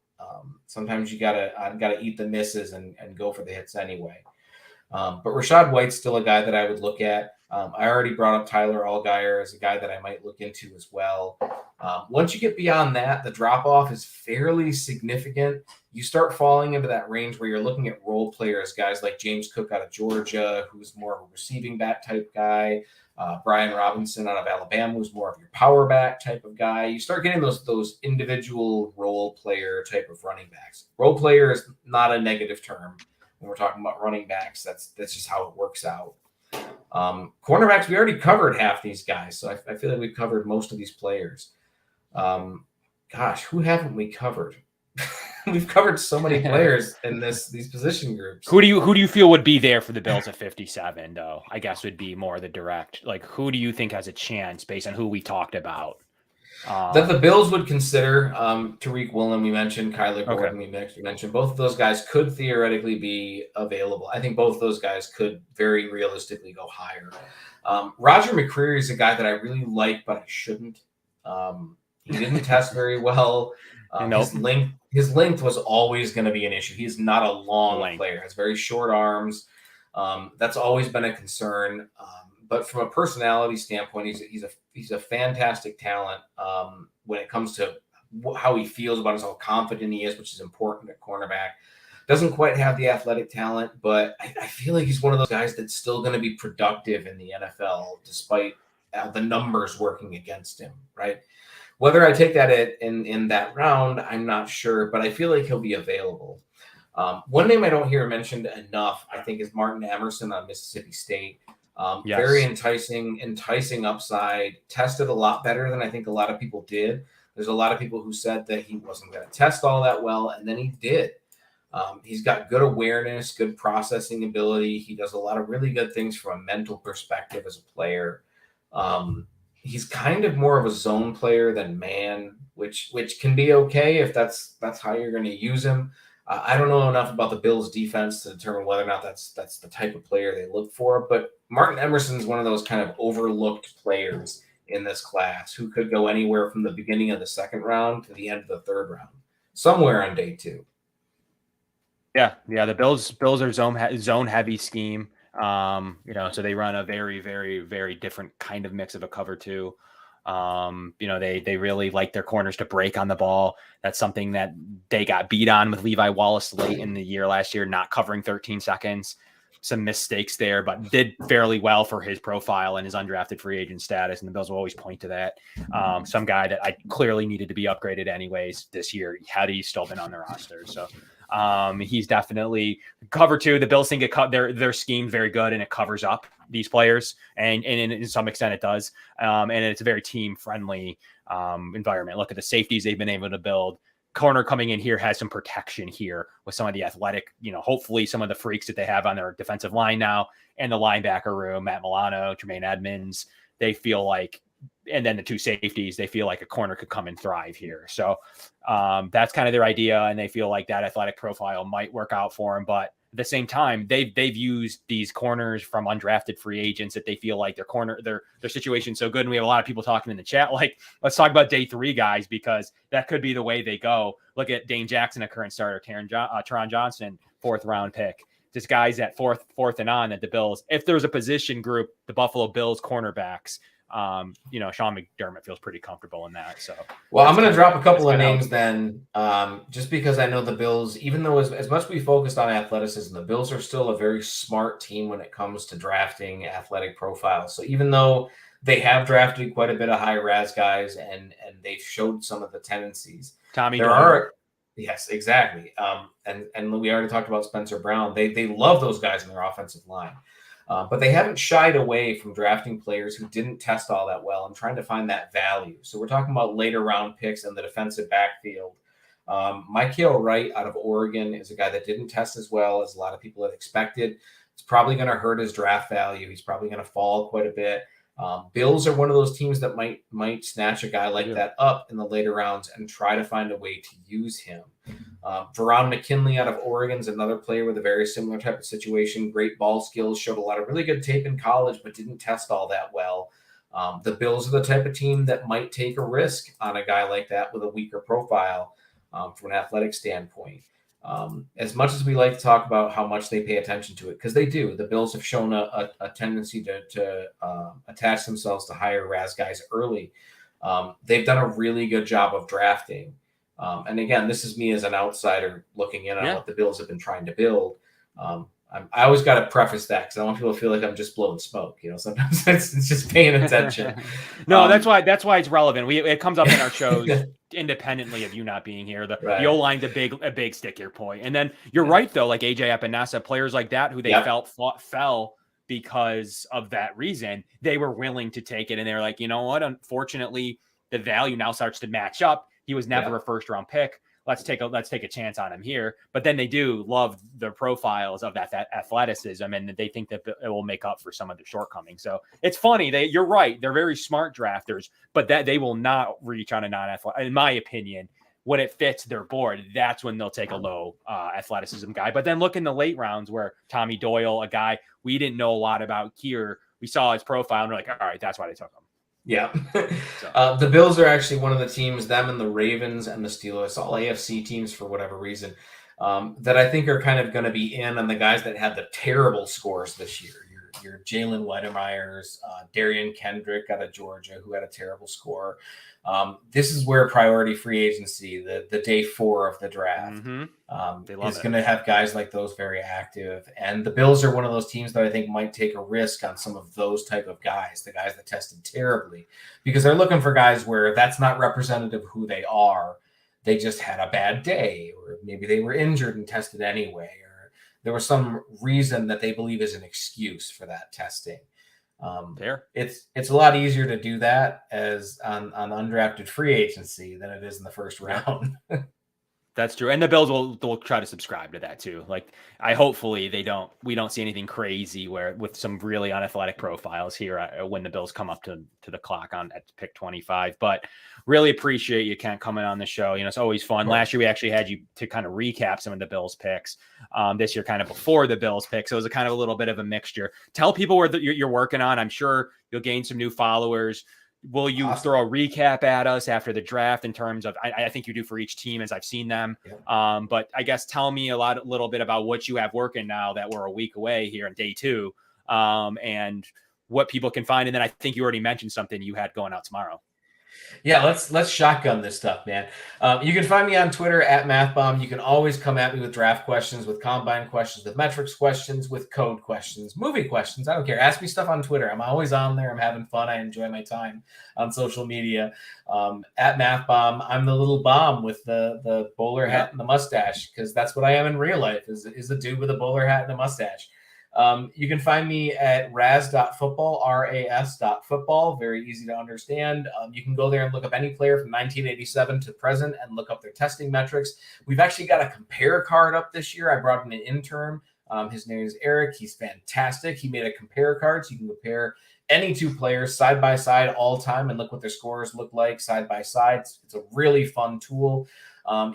Sometimes you gotta eat the misses and go for the hits anyway. But Rachaad White's still a guy that I would look at. I already brought up Tyler Allgeier as a guy that I might look into as well. Once you get beyond that, the drop-off is fairly significant. You start falling into that range where you're looking at role players, guys like James Cook out of Georgia, who's more of a receiving back type guy. Brian Robinson out of Alabama, who's more of your power back type of guy. You start getting those individual role player type of running backs. Role player is not a negative term when we're talking about running backs. That's just how it works out. Cornerbacks, we already covered half these guys, so I feel like we've covered most of these players. Gosh, who haven't we covered? we've covered so many players in these position groups. Who do you feel would be there for the Bills at 57 though? I guess would be more the direct. Like, who do you think has a chance based on who we talked about? That the Bills would consider Tariq Woolen, we mentioned, Kyler Gordon, we mentioned. Both of those guys could theoretically be available. I think both of those guys could very realistically go higher. Roger McCreary is a guy that I really like, but I shouldn't. He didn't test very well. His length was always going to be an issue. He's not a long player. Has very short arms. That's always been a concern. But from a personality standpoint, he's a fantastic talent when it comes to how he feels about how confident he is, which is important at cornerback. Doesn't quite have the athletic talent, but I feel like he's one of those guys that's still going to be productive in the NFL despite the numbers working against him, right? Whether I take that in that round, I'm not sure, but I feel like he'll be available. One name I don't hear mentioned enough, I think, is Martin Emerson on Mississippi State. Yes. Very enticing upside, tested a lot better than I think a lot of people did. There's a lot of people who said that he wasn't going to test all that well, and then he did. He's got good awareness, good processing ability. He does a lot of really good things from a mental perspective as a player. He's kind of more of a zone player than man, which can be okay if that's how you're going to use him. I don't know enough about the Bills' defense to determine whether or not that's the type of player they look for. But Martin Emerson is one of those kind of overlooked players in this class who could go anywhere from the beginning of the second round to the end of the third round, somewhere on day 2. Yeah. The Bills are zone heavy scheme. So they run a very, very, very different kind of mix of a cover 2. They really like their corners to break on the ball. That's something that they got beat on with Levi Wallace late in the year last year, not covering 13 seconds. Some mistakes there, but did fairly well for his profile and his undrafted free agent status. And the Bills will always point to that. Some guy that I clearly needed to be upgraded anyways this year had he still been on the roster. So he's definitely cover 2. The Bills think their scheme very good and it covers up these players, and in some extent it does. And it's a very team friendly environment. Look at the safeties they've been able to build. Corner coming in here has some protection here with some of the athletic, hopefully some of the freaks that they have on their defensive line now, and the linebacker room, Matt Milano, Tremaine Edmonds. They feel like, and then the 2 safeties, they feel like a corner could come and thrive here. So that's kind of their idea, and they feel like that athletic profile might work out for them. But at the same time, they've used these corners from undrafted free agents that they feel like their situation's so good. And we have a lot of people talking in the chat, like, let's talk about day 3 guys, because that could be the way they go. Look at Dane Jackson, a current starter, Teron Johnson, 4th round pick. Just guys at fourth and on at the Bills. If there's a position group, the Buffalo Bills cornerbacks, Sean McDermott feels pretty comfortable in that. So, well, I'm going to drop a couple of names then, just because I know the Bills, even though as much we focused on athleticism, the Bills are still a very smart team when it comes to drafting athletic profiles. So even though they have drafted quite a bit of high RAS guys and they've showed some of the tendencies, yes, exactly. And we already talked about Spencer Brown. They love those guys in their offensive line. But they haven't shied away from drafting players who didn't test all that well and trying to find that value. So we're talking about later round picks in the defensive backfield. Mykael Wright out of Oregon is a guy that didn't test as well as a lot of people had expected. It's probably going to hurt his draft value. He's probably going to fall quite a bit. Bills are one of those teams that might snatch a guy like that up in the later rounds and try to find a way to use him. Veron McKinley out of Oregon is another player with a very similar type of situation. Great ball skills, showed a lot of really good tape in college, but didn't test all that well. The Bills are the type of team that might take a risk on a guy like that with a weaker profile from an athletic standpoint. As much as we like to talk about how much they pay attention to it, because they do, the Bills have shown a tendency to attach themselves to higher RAS guys early. They've done a really good job of drafting. And again, this is me as an outsider looking in on what the Bills have been trying to build. I always got to preface that because I want people to feel like I'm just blowing smoke. Sometimes it's just paying attention. No, that's why it's relevant. It comes up in our shows independently of you not being here. The O-line's a big sticker point. And then you're right though, like AJ Epinesa, players like that who they fell because of that reason, they were willing to take it. And they're like, you know what? Unfortunately, the value now starts to match up. He was never a first round pick. let's take a chance on him here. But then they do love the profiles of that athleticism, and they think that it will make up for some of the shortcomings. So it's funny. You're right. They're very smart drafters, but that they will not reach on a non-athletic, in my opinion. When it fits their board, that's when they'll take a low athleticism guy. But then look in the late rounds where Tommy Doyle, a guy we didn't know a lot about here, we saw his profile and we're like, all right, that's why they took him. Yeah. The Bills are actually one of the teams, them and the Ravens and the Steelers, all AFC teams for whatever reason, that I think are kind of going to be in on the guys that had the terrible scores this year. Your Jalen Wedemeier's, Darian Kendrick out of Georgia, who had a terrible score. This is where priority free agency, the day 4 of the draft, is going to have guys like those very active. And the Bills are one of those teams that I think might take a risk on some of those type of guys, the guys that tested terribly, because they're looking for guys where that's not representative of who they are. They just had a bad day, or maybe they were injured and tested anyway, or there was some reason that they believe is an excuse for that testing. It's a lot easier to do that as on undrafted free agency than it is in the first round. That's true. And the Bills will try to subscribe to that too. Like hopefully we don't see anything crazy where with some really unathletic profiles here when the Bills come up to the clock at pick 25, but really appreciate you coming on the show. It's always fun. Sure. Last year we actually had you to kind of recap some of the Bills picks. This year kind of before the Bills pick. So it was a kind of a little bit of a mixture. Tell people where you're working on. I'm sure you'll gain some new followers. Will you throw a recap at us after the draft in terms of, I think you do for each team as I've seen them. Yeah. But I guess tell me a little bit about what you have working now that we're a week away here on day 2, and what people can find. And then I think you already mentioned something you had going out tomorrow. Yeah, let's shotgun this stuff, man. You can find me on Twitter at MathBomb. You can always come at me with draft questions, with combine questions, with metrics questions, with code questions, movie questions. I don't care. Ask me stuff on Twitter. I'm always on there. I'm having fun. I enjoy my time on social media. At MathBomb, I'm the little bomb with the bowler hat and the mustache, because that's what I am in real life, is a dude with a bowler hat and a mustache. You can find me at ras.football, RAS.football. Very easy to understand. You can go there and look up any player from 1987 to present and look up their testing metrics. We've actually got a compare card up this year. I brought in an intern. His name is Eric. He's fantastic. He made a compare card so you can compare any 2 players side by side all time and look what their scores look like side by side. It's a really fun tool.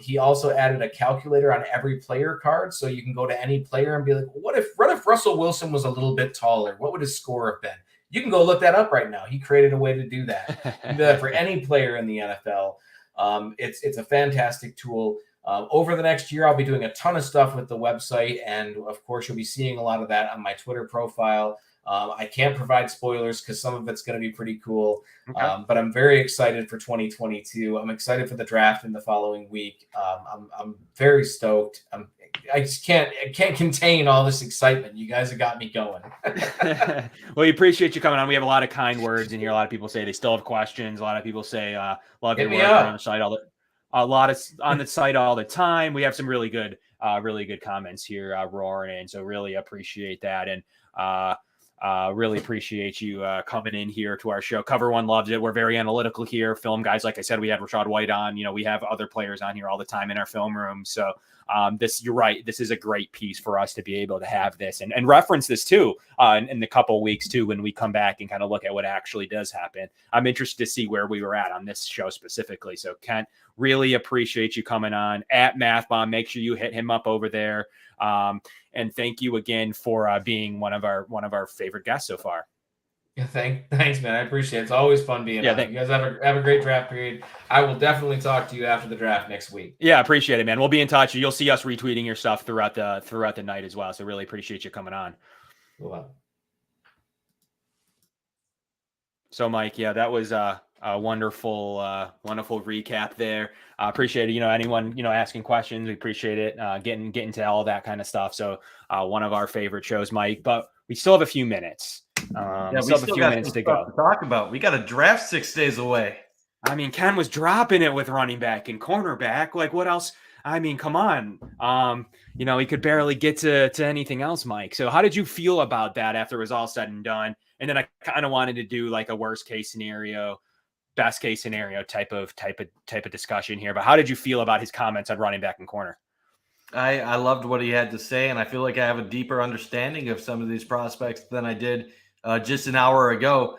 He also added a calculator on every player card, so you can go to any player and be like, what if Russell Wilson was a little bit taller? What would his score have been? You can go look that up right now. He created a way to do that. You can do that for any player in the NFL. It's a fantastic tool. Over the next year, I'll be doing a ton of stuff with the website, and of course, you'll be seeing a lot of that on my Twitter profile. I can't provide spoilers because some of it's going to be pretty cool, but I'm very excited for 2022. I'm excited for the draft in the following week. I'm very stoked. I just can't contain all this excitement. You guys have got me going. Well, we appreciate you coming on. We have a lot of kind words in here. A lot of people say they still have questions. A lot of people say love your work on the site all the time. We have some really good comments here roaring in. So really appreciate that. And really appreciate you coming in here to our show. Cover One loves it. We're very analytical here. Film guys, like I said, we had Rashad White on. We have other players on here all the time in our film room. So you're right. This is a great piece for us to be able to have this and reference this too in the couple weeks too when we come back and kind of look at what actually does happen. I'm interested to see where we were at on this show specifically. So Kent, really appreciate you coming on at MathBomb. Make sure you hit him up over there. And thank you again for being one of our favorite guests so far. Yeah, thanks, man. I appreciate it. It's always fun being on. You guys have a great draft period. I will definitely talk to you after the draft next week. Yeah, appreciate it, man. We'll be in touch. You'll see us retweeting your stuff throughout the night as well. So really appreciate you coming on. Wow. So Mike, yeah, that was a wonderful recap there. Appreciate it. Anyone, asking questions, we appreciate it. Getting to all that kind of stuff. So one of our favorite shows, Mike, but we still have a few minutes. We still have a few minutes to go. To talk about. We got a draft 6 days away. I mean, Ken was dropping it with running back and cornerback. Like, what else? I mean, come on. He could barely get to anything else, Mike. So how did you feel about that after it was all said and done? And then I kind of wanted to do like a worst case scenario. best case scenario type of discussion here. But how did you feel about his comments on running back and corner? I loved what he had to say, and I feel like I have a deeper understanding of some of these prospects than I did just an hour ago.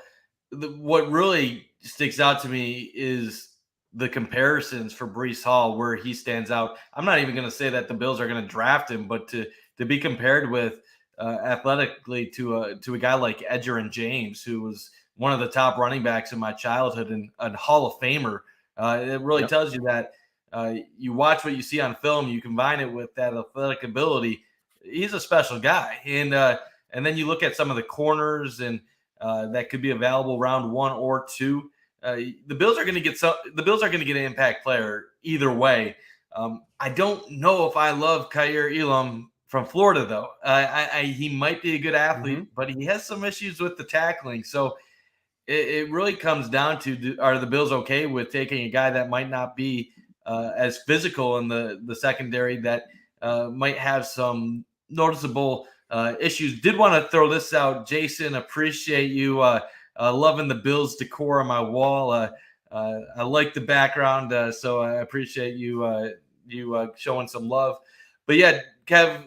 What really sticks out to me is the comparisons for Breece Hall, where he stands out. I'm not even going to say that the Bills are going to draft him, but to be compared with athletically to a guy like Edgerrin James, who was one of the top running backs in my childhood and a Hall of Famer, it really tells you that you watch what you see on film, you combine it with that athletic ability. He's a special guy, and then you look at some of the corners and that could be available round 1 or 2. The Bills are going to get an impact player either way. I don't know if I love Kaiir Elam from Florida, though. He might be a good athlete, but he has some issues with the tackling. So it really comes down to, are the Bills okay with taking a guy that might not be as physical in the secondary, that might have some noticeable issues. Did want to throw this out. Jason, appreciate you loving the Bills decor on my wall. I like the background, so I appreciate you showing some love. But yeah, Kev,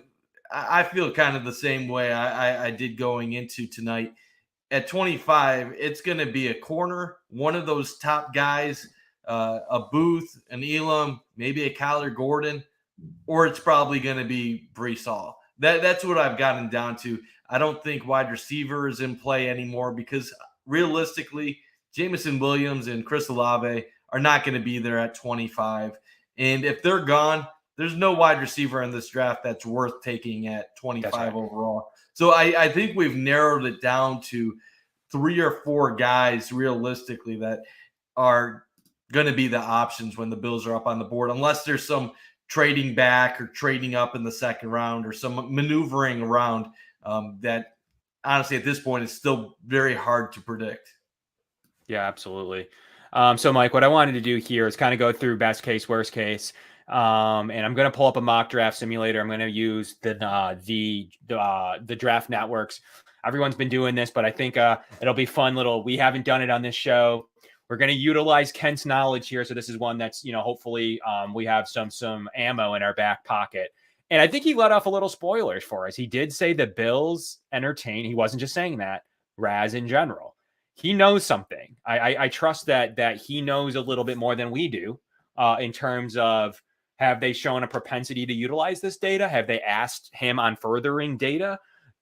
I feel kind of the same way I did going into tonight. At 25, it's going to be a corner, one of those top guys, a Booth, an Elam, maybe a Kaiir Gordon, or it's probably going to be Breece Hall. That's what I've gotten down to. I don't think wide receiver is in play anymore, because realistically, Jameson Williams and Chris Olave are not going to be there at 25. And if they're gone, there's no wide receiver in this draft that's worth taking at 25 overall. So I think we've narrowed it down to 3 or 4 guys realistically that are going to be the options when the Bills are up on the board, unless there's some trading back or trading up in the second round or some maneuvering around that honestly at this point is still very hard to predict. Yeah, absolutely. So Mike, what I wanted to do here is kind of go through best case, worst case. And I'm going to pull up a mock draft simulator. I'm going to use the draft networks. Everyone's been doing this, but I think it'll be fun. We haven't done it on this show. We're going to utilize Kent's knowledge here. So this is one that's, hopefully we have some ammo in our back pocket. And I think he let off a little spoilers for us. He did say the Bills entertain. He wasn't just saying that. RAS in general. He knows something. I trust that he knows a little bit more than we do in terms of, have they shown a propensity to utilize this data? Have they asked him on furthering data?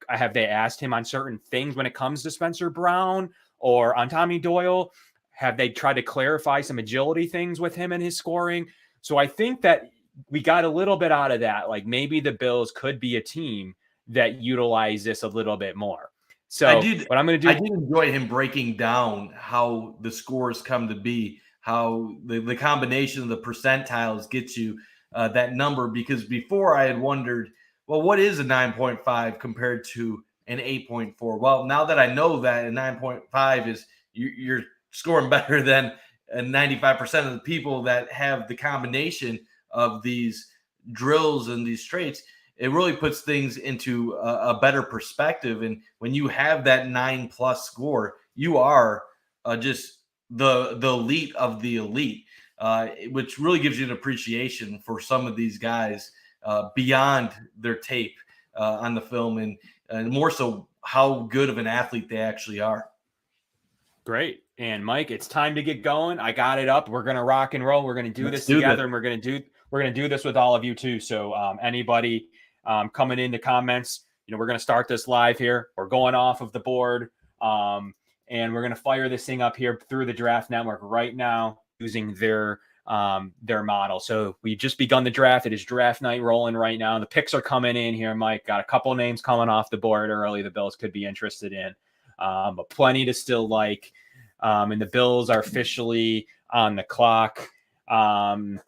Have they asked him on certain things when it comes to Spencer Brown or on Tommy Doyle? Have they tried to clarify some agility things with him and his scoring? So I think that we got a little bit out of that. Like maybe the Bills could be a team that utilize this a little bit more. So what I'm going to do, I did enjoy him breaking down how the scores come to be, how the combination of the percentiles gets you that number, because before I had wondered, well, what is a 9.5 compared to an 8.4? Well, now that I know that a 9.5 is you're scoring better than 95% of the people that have the combination of these drills and these traits, it really puts things into a better perspective. And when you have that 9+ score, you are just the elite of the elite, which really gives you an appreciation for some of these guys beyond their tape on the film, and more so how good of an athlete they actually are. Great. And Mike, it's time to get going. I got it up. We're going to rock and roll. We're going to do this together, and we're going to do this with all of you too. So anybody coming into comments, we're going to start this live here. We're going off of the board, and we're going to fire this thing up here through the draft network right now using their model. So we just begun the draft. It is draft night rolling right now. The picks are coming in here, Mike. Got a couple names coming off the board early the Bills could be interested in, but plenty to still like. And the Bills are officially on the clock. Kevin,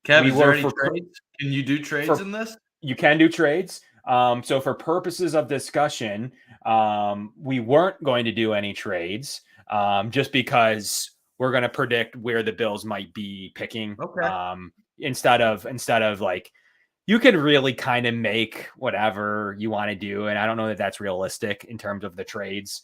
is there any trades? Can you do trades in this? You can do trades. So for purposes of discussion, we weren't going to do any trades just because we're going to predict where the Bills might be picking. Okay. Instead of like, you can really kind of make whatever you want to do. And I don't know that that's realistic in terms of the trades.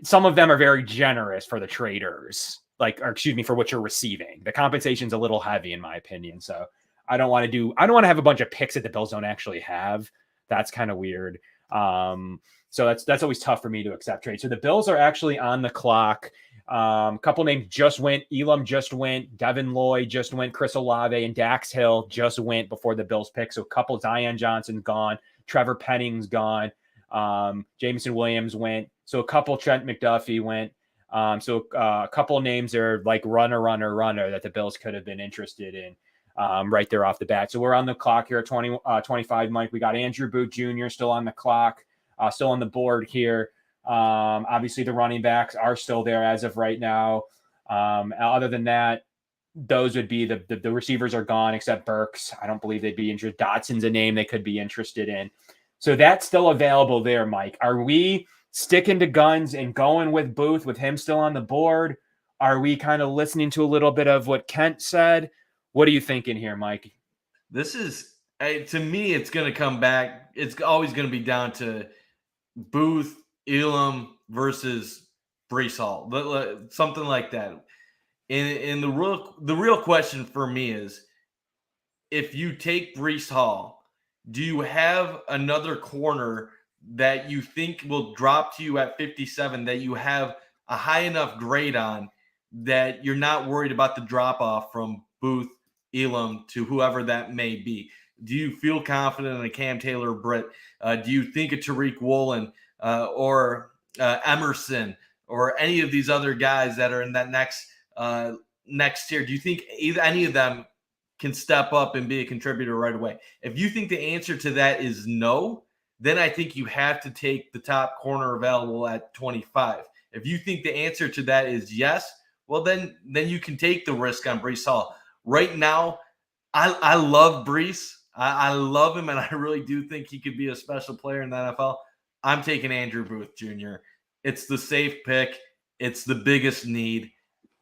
some of them are very generous for the traders, for what you're receiving. The compensation's a little heavy in my opinion. So I don't want to have a bunch of picks that the Bills don't actually have. That's kind of weird. So that's always tough for me to accept trade. So the Bills are actually on the clock. A couple names just went. Elam just went. Devin Lloyd just went. Chris Olave and Dax Hill just went before the Bills pick. So a couple, Zion Johnson gone. Trevor Penning's gone. Jameson Williams went. So a couple, Trent McDuffie went. So a couple names are like runner that the Bills could have been interested in right there off the bat. So we're on the clock here at 25, Mike. We got Andrew Booth Jr. still on the clock, still on the board here. Obviously, the running backs are still there as of right now. Other than that, those would be the receivers are gone except Burks. I don't believe they'd be interested. Dotson's a name they could be interested in. So that's still available there, Mike. Are we sticking to guns and going with Booth with him still on the board? Are we kind of listening to a little bit of what Kent said? What are you thinking here, Mike? This is, to me, it's going to come back. It's always going to be down to Booth, Elam versus Breece Hall, something like that. And the real question for me is, if you take Breece Hall, do you have another corner that you think will drop to you at 57 that you have a high enough grade on that you're not worried about the drop off from Booth, Elam to whoever that may be? Do you feel confident in a Cam Taylor, Britt? Do you think a Tariq Woolen or Emerson or any of these other guys that are in that next tier? Do you think any of them can step up and be a contributor right away? If you think the answer to that is no, then I think you have to take the top corner available at 25. If you think the answer to that is yes, well, then you can take the risk on Breece Hall. Right now, I love Breece. I love him, and I really do think he could be a special player in the NFL. I'm taking Andrew Booth Jr. It's the safe pick. It's the biggest need.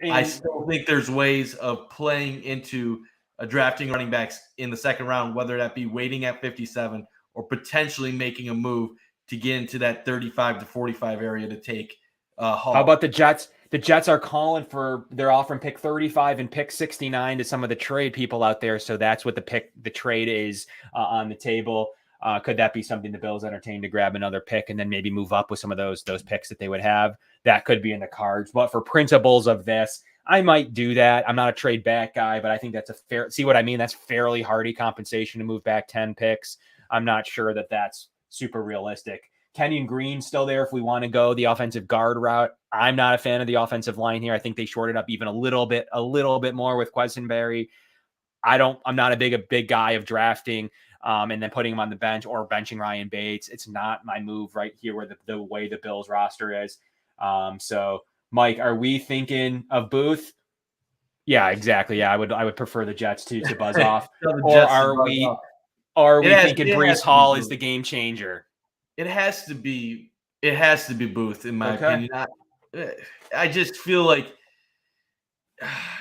I still think there's ways of playing into drafting running backs in the second round, whether that be waiting at 57 or potentially making a move to get into that 35 to 45 area to take Hall. How about the Jets? The Jets are calling for, they're offering pick 35 and pick 69 to some of the trade people out there. So that's what the trade is on the table. Could that be something the Bills entertain to grab another pick and then maybe move up with some of those picks that they would have? That could be in the cards. But for principles of this, I might do that. I'm not a trade back guy, but I think that's see what I mean? That's fairly hardy compensation to move back 10 picks. I'm not sure that that's super realistic. Kenyon Green still there if we want to go the offensive guard route. I'm not a fan of the offensive line here. I think they shorted up even a little bit more with Quessenberry. I'm not a big guy of drafting and then putting him on the bench or benching Ryan Bates. It's not my move right here where the way the Bills roster is. So Mike, are we thinking of Booth? Yeah, exactly. Yeah, I would prefer the Jets to buzz off. Or are we thinking Breece Hall is the game changer? It has to be Booth, in my opinion. I just feel like,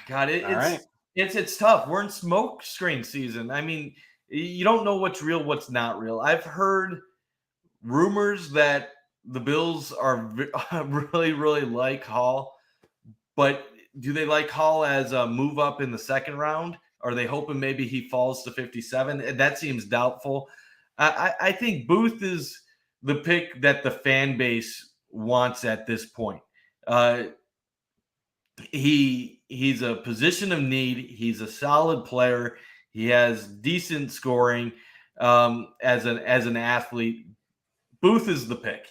God, it's tough. We're in smoke screen season. I mean, you don't know what's real, what's not real. I've heard rumors that the Bills are really, really like Hall, but do they like Hall as a move up in the second round? Are they hoping maybe he falls to 57? That seems doubtful. I think Booth is the pick that the fan base wants at this point. He's a position of need. He's a solid player. He has decent scoring as an athlete. Booth is the pick.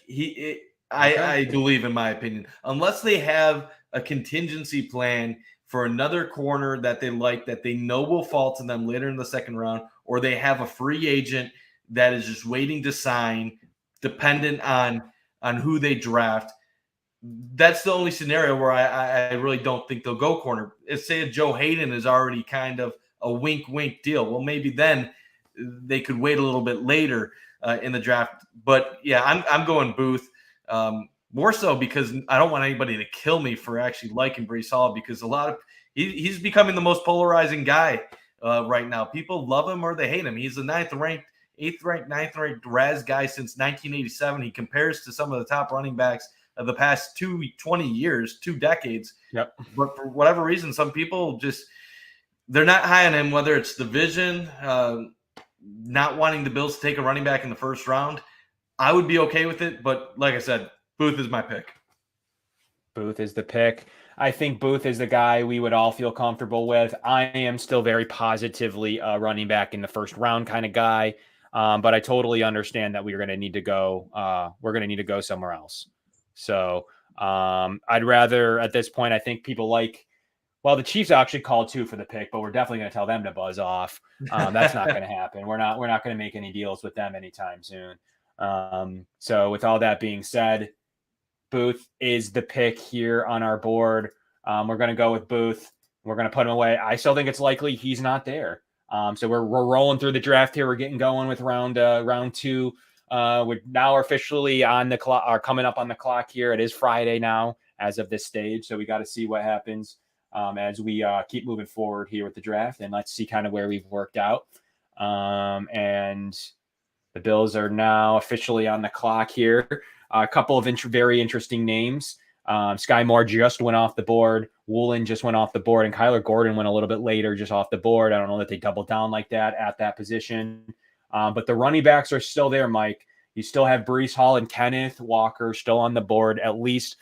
I believe, in my opinion, unless they have a contingency plan for another corner that they like, that they know will fall to them later in the second round, or they have a free agent that is just waiting to sign, dependent on who they draft. That's the only scenario where I really don't think they'll go corner. If, say, Joe Hayden is already kind of a wink deal, well, maybe then they could wait a little bit later in the draft. But yeah, I'm going Booth. More so because I don't want anybody to kill me for actually liking Breece Hall, because he's becoming the most polarizing guy right now. People love him or they hate him. He's the 9th ranked RAS guy since 1987. He compares to some of the top running backs the past 20 years, 2 decades. Yep. But for whatever reason, some people they're not high on him, whether it's division, not wanting the Bills to take a running back in the first round. I would be okay with it, but like I said, Booth is my pick. Booth is the pick. I think Booth is the guy we would all feel comfortable with. I am still very positively a running back in the first round kind of guy, but I totally understand that we're going to need to go. We're going to need to go somewhere else. So I'd rather at this point. I think people like. Well, the Chiefs actually called too for the pick, but we're definitely going to tell them to buzz off. That's not going to happen. We're not going to make any deals with them anytime soon. So with all that being said, Booth is the pick here on our board. We're going to go with Booth. We're going to put him away. I still think it's likely he's not there. So we're rolling through the draft here. We're getting going with round 2. We're now officially on the clock, or coming up on the clock here. It is Friday now as of this stage. So we got to see what happens as we keep moving forward here with the draft, and let's see kind of where we've worked out. And the Bills are now officially on the clock here. A couple of very interesting names. Sky Moore just went off the board. Woolen just went off the board, and Kyler Gordon went a little bit later, just off the board. I don't know that they doubled down like that at that position. But the running backs are still there, Mike. You still have Breece Hall and Kenneth Walker still on the board, at least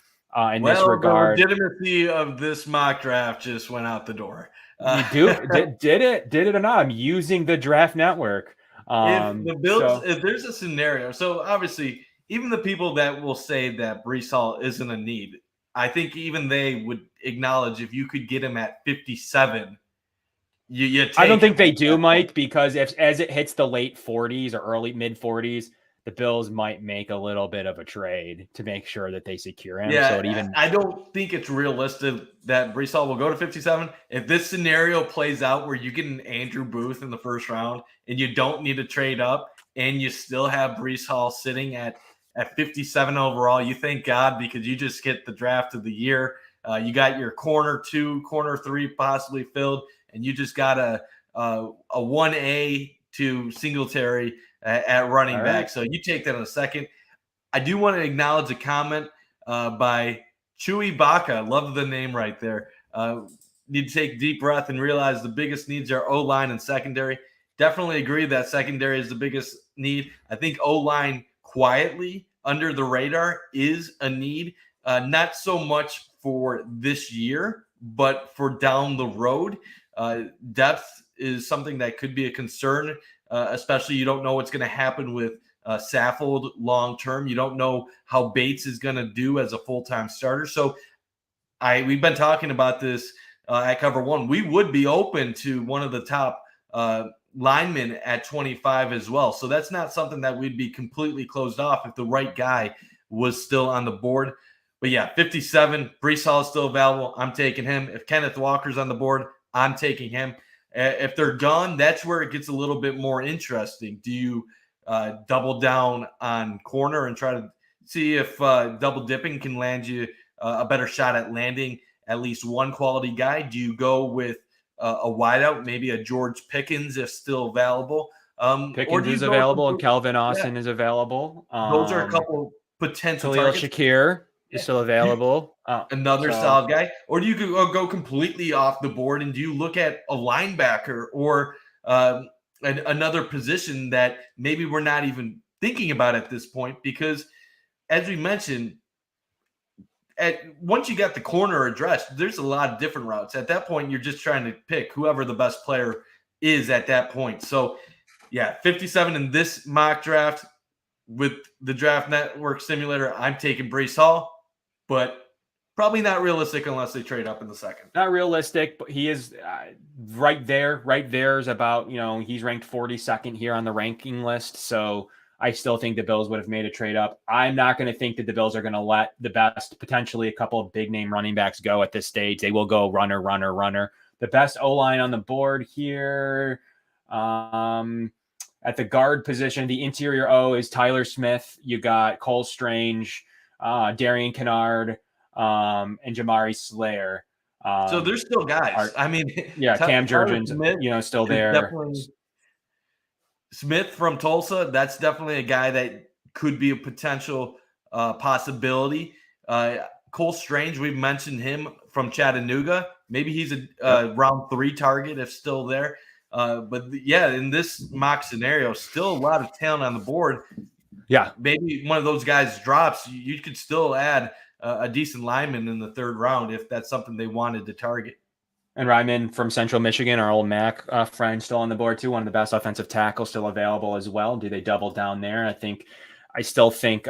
in this regard. The legitimacy of this mock draft just went out the door. You do? Did it or not? I'm using the Draft Network. If the Bills, if there's a scenario, so obviously, even the people that will say that Breece Hall isn't a need, I think even they would acknowledge if you could get him at 57. I don't think they do, Mike, because as it hits the late 40s or early mid 40s, the Bills might make a little bit of a trade to make sure that they secure him. Yeah, I don't think it's realistic that Breece Hall will go to 57. If this scenario plays out where you get an Andrew Booth in the first round and you don't need to trade up and you still have Breece Hall sitting at 57 overall, you thank God, because you just get the draft of the year. You got your corner 2, corner 3 possibly filled, and you just got a 1A to Singletary at running back. So you take that in a second. I do want to acknowledge a comment by Chewy Baca. Love the name right there. Need to take a deep breath and realize the biggest needs are O-line and secondary. Definitely agree that secondary is the biggest need. I think O-line quietly under the radar is a need. Not so much for this year, but for down the road. Depth is something that could be a concern, especially you don't know what's going to happen with Saffold long term. You don't know how Bates is going to do as a full-time starter. So we've been talking about this at Cover One. We would be open to one of the top linemen at 25 as well. So that's not something that we'd be completely closed off if the right guy was still on the board. But yeah, 57, Breece Hall is still available. I'm taking him. If Kenneth Walker's on the board, I'm taking him. If they're gone, that's where it gets a little bit more interesting. Do you double down on corner and try to see if double dipping can land you a better shot at landing at least one quality guy? Do you go with a wideout, maybe a George Pickens if still available? Pickens is available, and Calvin Austin is available. Those are a couple potential targets. Shakir is still available. Another solid guy. Or do you go completely off the board and do you look at a linebacker or another position that maybe we're not even thinking about at this point? Because as we mentioned, once you got the corner addressed, there's a lot of different routes. At that point, you're just trying to pick whoever the best player is at that point. So, yeah, 57 in this mock draft with the Draft Network simulator, I'm taking Breece Hall, but probably not realistic unless they trade up in the second. Not realistic, but he is right there. Right there is about, he's ranked 42nd here on the ranking list. So I still think the Bills would have made a trade up. I'm not going to think that the Bills are going to let the best, potentially a couple of big name running backs go at this stage. They will go runner. The best O-line on the board here at the guard position, the interior O is Tyler Smith. You got Cole Strange, Darian Kennard, and Jamari Slayer. So there's still guys. Cam Jurgens, still there. Smith from Tulsa, that's definitely a guy that could be a potential possibility. Cole Strange, we've mentioned him from Chattanooga. Maybe he's a round 3 target if still there. In this mock scenario, still a lot of talent on the board. Yeah. Maybe one of those guys drops. You could still add a decent lineman in the 3rd round if that's something they wanted to target. And Ryman from Central Michigan, our old Mac friend, still on the board too. One of the best offensive tackles still available as well. Do they double down there? I still think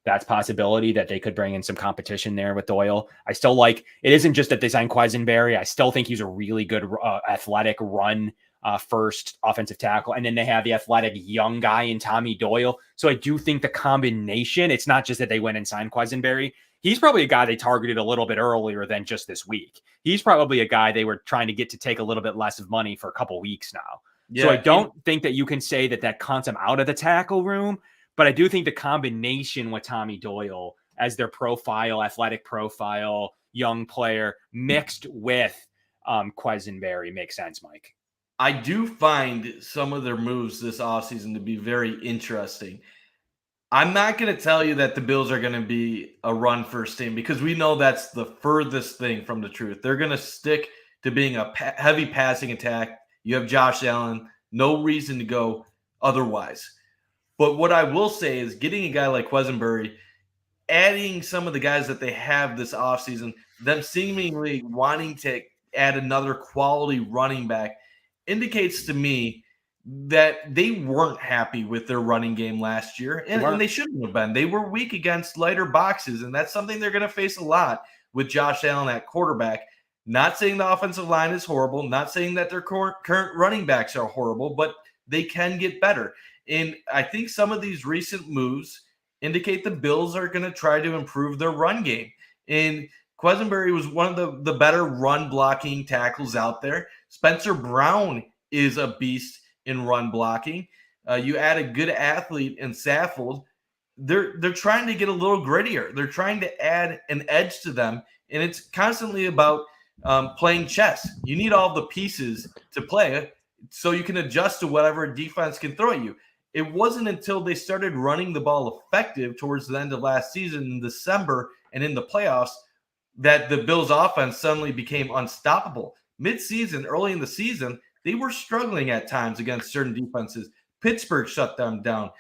that's possibility that they could bring in some competition there with Doyle. I still like, it isn't just that they signed Quisenberry. I still think he's a really good athletic run first offensive tackle. And then they have the athletic young guy in Tommy Doyle. So I do think the combination, it's not just that they went and signed Quisenberry. He's probably a guy they targeted a little bit earlier than just this week. He's probably a guy they were trying to get to take a little bit less of money for a couple weeks now. Yeah, so I don't think that you can say that cuts him out of the tackle room, but I do think the combination with Tommy Doyle as their profile, athletic profile, young player mixed with Quisenberry makes sense, Mike. I do find some of their moves this offseason to be very interesting. I'm not going to tell you that the Bills are going to be a run first team because we know that's the furthest thing from the truth. They're going to stick to being a heavy passing attack. You have Josh Allen, no reason to go otherwise. But what I will say is getting a guy like Quisenberry, adding some of the guys that they have this offseason, them seemingly wanting to add another quality running back, indicates to me that they weren't happy with their running game last year, and they shouldn't have been. They were weak against lighter boxes, and that's something they're going to face a lot with Josh Allen at quarterback. Not saying the offensive line is horrible, not saying that their current running backs are horrible, but they can get better. And I think some of these recent moves indicate the Bills are going to try to improve their run game. And Quisenberry was one of the better run blocking tackles out there. Spencer Brown is a beast in run blocking. You add a good athlete in Saffold. They're trying to get a little grittier. They're trying to add an edge to them, and it's constantly about playing chess. You need all the pieces to play so you can adjust to whatever defense can throw at you. It wasn't until they started running the ball effective towards the end of last season in December and in the playoffs that the Bills' offense suddenly became unstoppable. Mid-season, early in the season, they were struggling at times against certain defenses. Pittsburgh shut them down.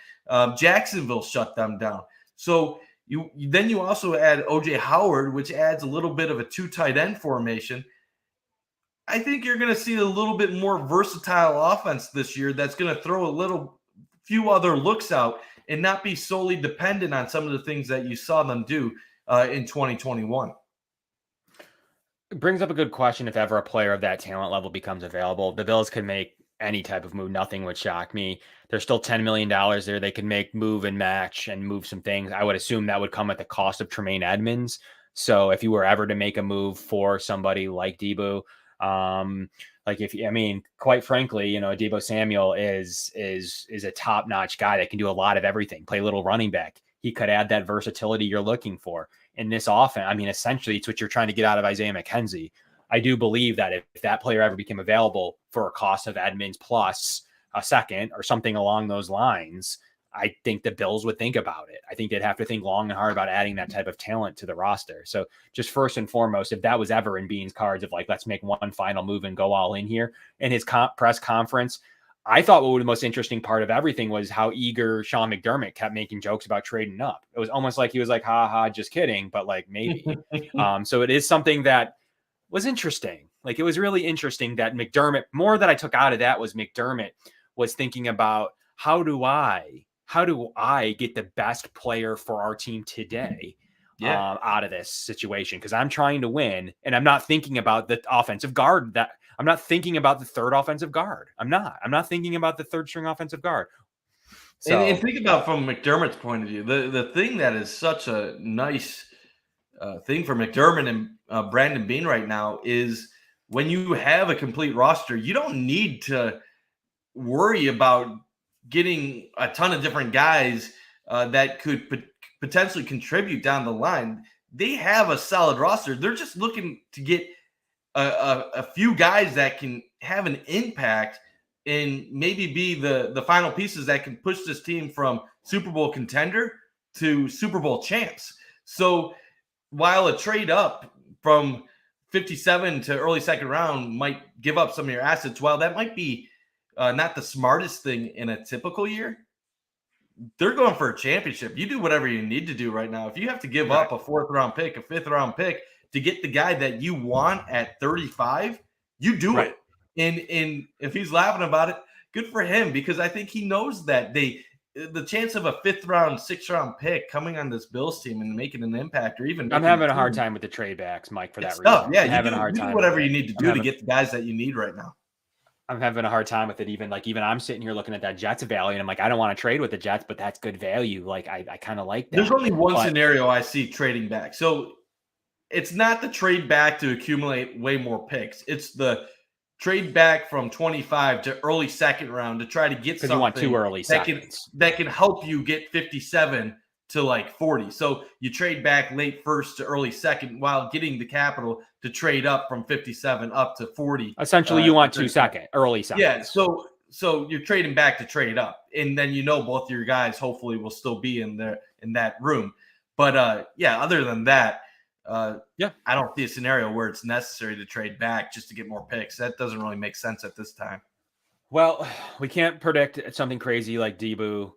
Jacksonville shut them down. So you also add O.J. Howard, which adds a little bit of a 2 tight end formation. I think you're going to see a little bit more versatile offense this year that's going to throw few other looks out and not be solely dependent on some of the things that you saw them do in 2021. It brings up a good question. If ever a player of that talent level becomes available, the Bills could make any type of move. Nothing would shock me. There's still $10 million there. They can move and match and move some things. I would assume that would come at the cost of Tremaine Edmonds. So if you were ever to make a move for somebody like Deebo, quite frankly, Deebo Samuel is a top-notch guy that can do a lot of everything, play a little running back. He could add that versatility you're looking for in this offense. Essentially it's what you're trying to get out of Isaiah McKenzie. I do believe that if that player ever became available for a cost of Edmonds plus a second or something along those lines, I think the Bills would think about it. I think they'd have to think long and hard about adding that type of talent to the roster. So just first and foremost, if that was ever in Bean's cards of let's make one final move and go all in here, in his press conference, I thought what was the most interesting part of everything was how eager Sean McDermott kept making jokes about trading up. It was almost like he was like, ha ha, just kidding, but maybe. So it is something that was interesting. It was really interesting that McDermott, more that I took out of that was McDermott was thinking about how do I get the best player for our team today out of this situation? Because I'm trying to win, and I'm not thinking about the offensive guard. I'm not thinking about the third offensive guard. I'm not thinking about the third string offensive guard. So, and think about from McDermott's point of view, the thing that is such a nice thing for McDermott and Brandon Beane right now is when you have a complete roster, you don't need to worry about getting a ton of different guys that could potentially contribute down the line. They have a solid roster. They're just looking to get a few guys that can have an impact and maybe be the final pieces that can push this team from Super Bowl contender to Super Bowl champs. So while a trade up from 57 to early second round might give up some of your assets, while that might be not the smartest thing in a typical year, they're going for a championship. You do whatever you need to do right now. If you have to give up a 4th round pick, a 5th round pick to get the guy that you want at 35, you do it. And if he's laughing about it, good for him, because I think he knows that the chance of a 5th round, 6th round pick coming on this Bills team and making an impact, or even I'm having a hard time with the trade backs, Mike, for that reason. Tough. Yeah, I'm having a hard time. Whatever you need to do to get the guys that you need right now. I'm having a hard time with it. Even I'm sitting here looking at that Jets value, and I'm like, I don't want to trade with the Jets, but that's good value. Like I kind of like that. There's only one scenario I see trading back. So it's not the trade back to accumulate way more picks. It's the trade back from 25 to early second round to try to get something you want 2 early seconds that can help you get 57 to like 40. So you trade back late first to early second while getting the capital to trade up from 57 up to 40. Essentially, you want 2 early seconds. Yeah, so you're trading back to trade up, and then both your guys hopefully will still be in that room. But other than that, I don't see a scenario where it's necessary to trade back just to get more picks. That doesn't really make sense at this time. Well, we can't predict something crazy like Debo.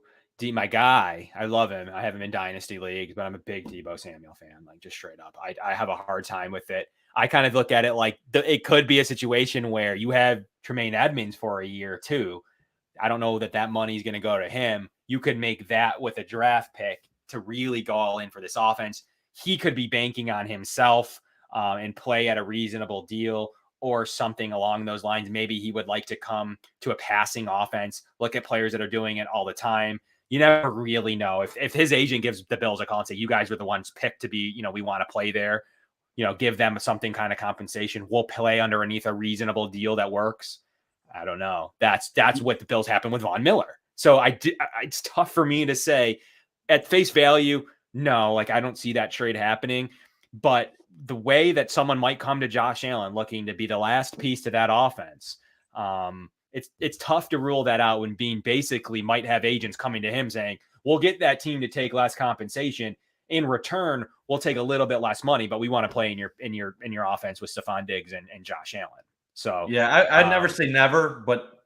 My guy, I love him. I have him in dynasty leagues, but I'm a big Debo Samuel fan, like just straight up. I have a hard time with it. I kind of look at it like it could be a situation where you have Tremaine Edmonds for a year too. I don't know that money is going to go to him. You could make that with a draft pick to really go all in for this offense. He could be banking on himself and play at a reasonable deal or something along those lines. Maybe he would like to come to a passing offense, look at players that are doing it all the time. You never really know. If his agent gives the Bills a call and say, you guys were the ones picked to be, we want to play there, give them something kind of compensation. We'll play underneath a reasonable deal that works. I don't know. That's what the Bills happened with Von Miller. So it's tough for me to say at face value, no, like I don't see that trade happening. But the way that someone might come to Josh Allen looking to be the last piece to that offense, it's tough to rule that out when Bean basically might have agents coming to him saying, we'll get that team to take less compensation. In return, we'll take a little bit less money, but we want to play in your offense with Stephon Diggs and Josh Allen. So yeah, I'd never say never, but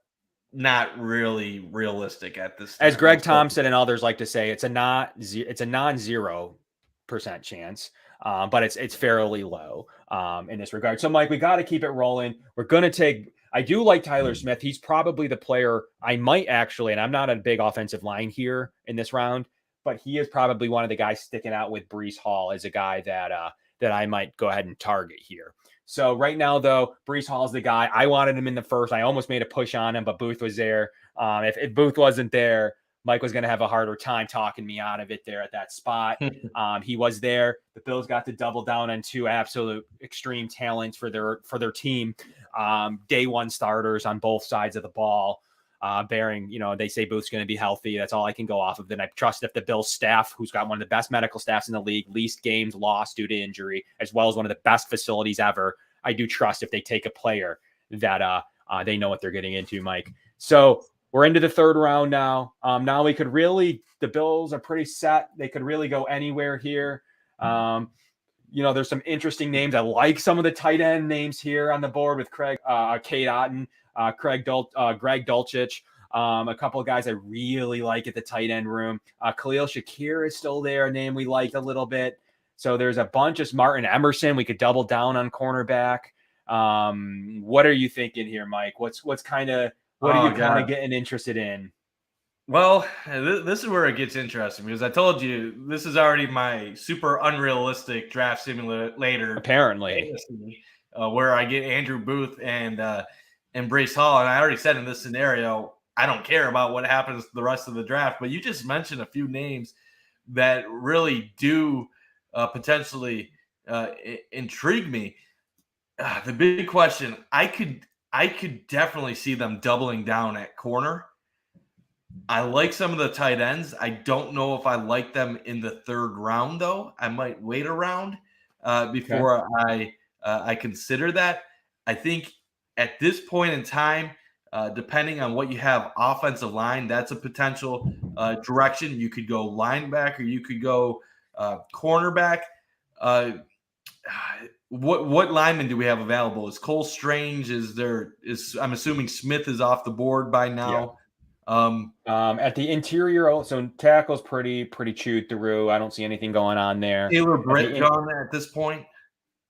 not really realistic at this time. As Greg Thompson and others like to say, it's a non-0% chance, but it's fairly low in this regard. So Mike, we got to keep it rolling. We're going to take. I do like Tyler Smith. He's probably the player I might actually, and I'm not a big offensive line here in this round, but he is probably one of the guys sticking out with Breece Hall as a guy that I might go ahead and target here. So right now, though, Breece Hall is the guy. I wanted him in the first. I almost made a push on him, but Booth was there. If Booth wasn't there, Mike was going to have a harder time talking me out of it there at that spot. He was there. The Bills got to double down on 2 absolute extreme talents for their team. Day 1 starters on both sides of the ball, bearing, they say Booth's going to be healthy. That's all I can go off of. Then I trust if the Bills staff, who's got one of the best medical staffs in the league, least games lost due to injury, as well as one of the best facilities ever, I do trust if they take a player that they know what they're getting into, Mike. So we're into the 3rd round now. Now we could really, the Bills are pretty set. They could really go anywhere here. There's some interesting names. I like some of the tight end names here on the board with Craig, Cade Otton, Greg Dulcich, a couple of guys I really like at the tight end room. Khalil Shakir is still there, a name we liked a little bit. So there's a bunch of Martin Emerson. We could double down on cornerback. What are you thinking here, Mike? What are you kind of getting interested in? Well, this is where it gets interesting because I told you this is already my super unrealistic draft simulator. Apparently, where I get Andrew Booth and Breece Hall, and I already said in this scenario, I don't care about what happens the rest of the draft. But you just mentioned a few names that really do potentially intrigue me. The big question, I could definitely see them doubling down at corner. I like some of the tight ends. I don't know if I like them in the 3rd round, though. I might wait a round before I consider that. I think at this point in time, depending on what you have offensive line, that's a potential direction. You could go linebacker, you could go cornerback. What linemen do we have available? Is Cole Strange? I'm assuming Smith is off the board by now. At the interior, so tackle's pretty chewed through. I don't see anything going on there. Taylor Britt gone at this point.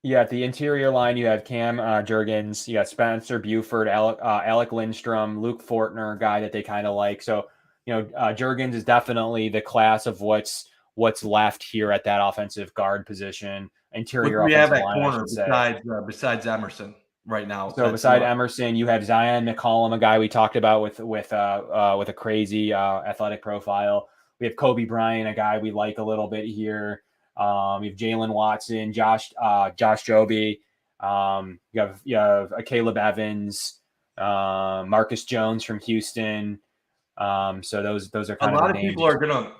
Yeah, at the interior line, you have Cam Jurgens, you got Spencer Buford, Alec Lindstrom, Luke Fortner, guy that they kind of like. So, Jurgens is definitely the class of what's left here at that offensive guard position. Interior what do we have offensive at line, corner besides Emerson right now? So beside Emerson, you have Zion McCollum, a guy we talked about with a crazy athletic profile. We have Kobe Bryant, a guy we like a little bit here. You have Jalen Watson, Josh Joby. You have Caleb Evans, Marcus Jones from Houston. So those are kind a of lot of people are gonna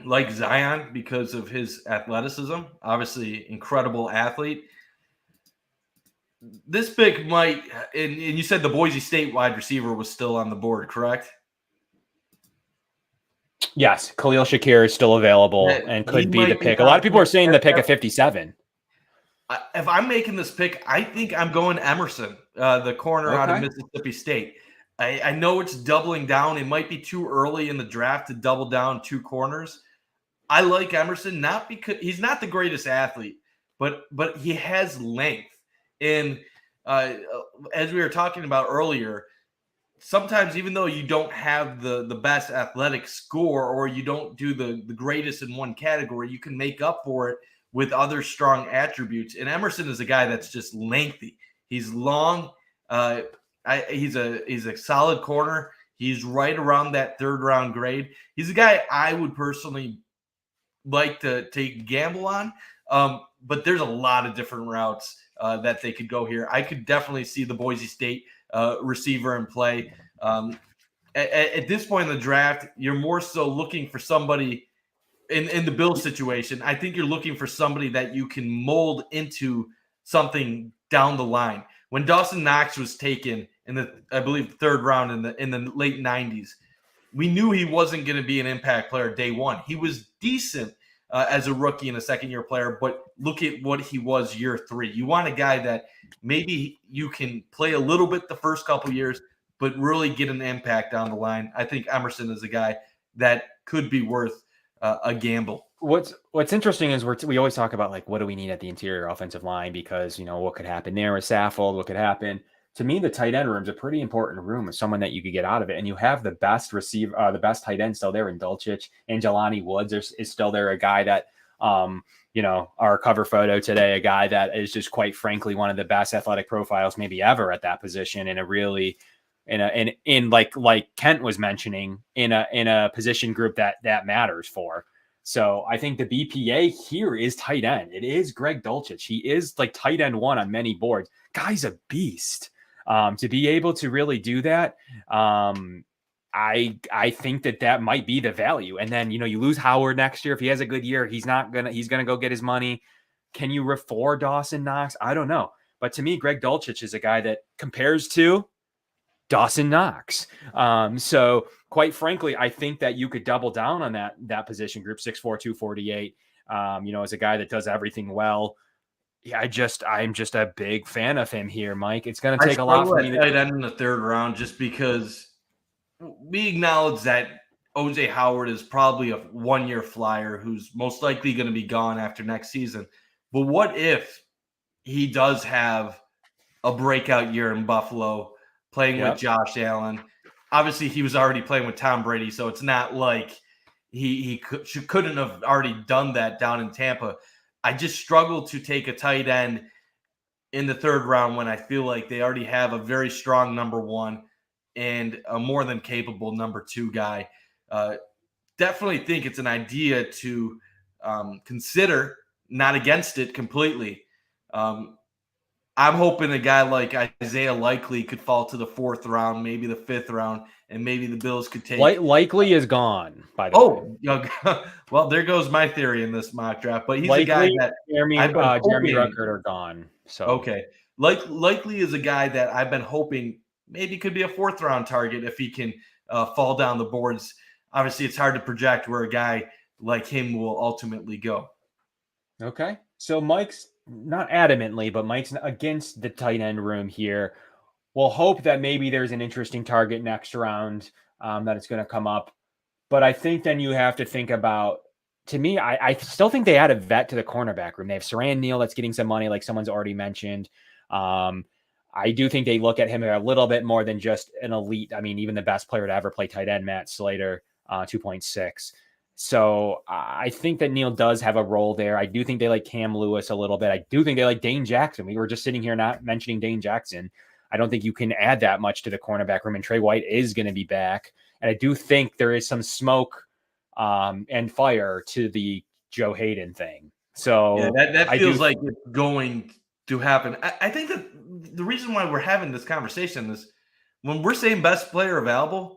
like Zion because of his athleticism. Obviously, incredible athlete. This pick might, and you said the Boise State wide receiver was still on the board, correct? Yes, Khalil Shakir is still available and could be the pick. A lot of people are saying the pick of 57. If I'm making this pick, I think I'm going Emerson, the corner out of Mississippi State. I know it's doubling down. It might be too early in the draft to double down 2 corners. I like Emerson, not because he's not the greatest athlete, but he has length. And as we were talking about earlier, sometimes even though you don't have the best athletic score or you don't do the greatest in one category, you can make up for it with other strong attributes. And Emerson is a guy that's just lengthy. He's long. He's a solid corner. He's right around that 3rd round grade. He's a guy I would personally like to take a gamble on. But there's a lot of different routes that they could go here. I could definitely see the Boise State receiver in play. At this point in the draft, you're more so looking for somebody in the Bills situation. I think you're looking for somebody that you can mold into something down the line. When Dawson Knox was taken in the, I believe, 3rd round in the late 90s, we knew he wasn't going to be an impact player day one. He was decent as a rookie and a second-year player, but look at what he was year 3. You want a guy that maybe you can play a little bit the first couple years, but really get an impact down the line. I think Emerson is a guy that could be worth a gamble. What's interesting is we always talk about, like, what do we need at the interior offensive line, because what could happen there with Saffold, what could happen. To me, the tight end room is a pretty important room of someone that you could get out of it. And you have the best receiver, the best tight end still there in Dulcich, and Jelani Woods is still there, a guy that, our cover photo today, a guy that is just quite frankly one of the best athletic profiles maybe ever at that position, in a really, in like Kent was mentioning, in a position group that matters for. So I think the BPA here is tight end. It is Greg Dulcich. He is like tight end 1 on many boards. Guy's a beast. To be able to really do that, I think that might be the value. And then, you lose Howard next year. If he has a good year, he's going to go get his money. Can you reform Dawson Knox? I don't know. But to me, Greg Dulcich is a guy that compares to Dawson Knox. So quite frankly, I think that you could double down on that position group, 6'4", 248, as a guy that does everything well. Yeah, I'm just a big fan of him here, Mike. It's going to take a lot for me. Tight end in the 3rd round, just because we acknowledge that OJ Howard is probably a 1-year flyer who's most likely going to be gone after next season. But what if he does have a breakout year in Buffalo, playing with Josh Allen? Obviously, he was already playing with Tom Brady, so it's not like he couldn't have already done that down in Tampa. I just struggle to take a tight end in the 3rd round when I feel like they already have a very strong number 1 and a more than capable number 2 guy. Definitely think it's an idea to consider, not against it completely. I'm hoping a guy like Isaiah Likely could fall to the 4th round, maybe the 5th round, and maybe the Bills could take. Likely is gone, by the way. Well, there goes my theory in this mock draft. But he's Likely, a guy that Jeremy Ruckert are gone. So okay, Likely is a guy that I've been hoping maybe could be a 4th round target if he can fall down the boards. Obviously, it's hard to project where a guy like him will ultimately go. Okay. So Mike's not adamantly, but Mike's against the tight end room here. We'll hope that maybe there's an interesting target next round that it's going to come up. But I think then you have to think about, to me, I still think they add a vet to the cornerback room. They have Saran Neal that's getting some money, like someone's already mentioned. I do think they look at him a little bit more than just an elite. I mean, even the best player to ever play tight end, Matt Slater, 2.6. So I think that Neal does have a role there. I do think they like Cam Lewis a little bit. I do think they like Dane Jackson. We were just sitting here not mentioning Dane Jackson. I don't think you can add that much to the cornerback room, and Trey White is going to be back. And I do think there is some smoke and fire to the Joe Hayden thing. So yeah, that feels like it's going to happen. I think that the reason why we're having this conversation is when we're saying best player available,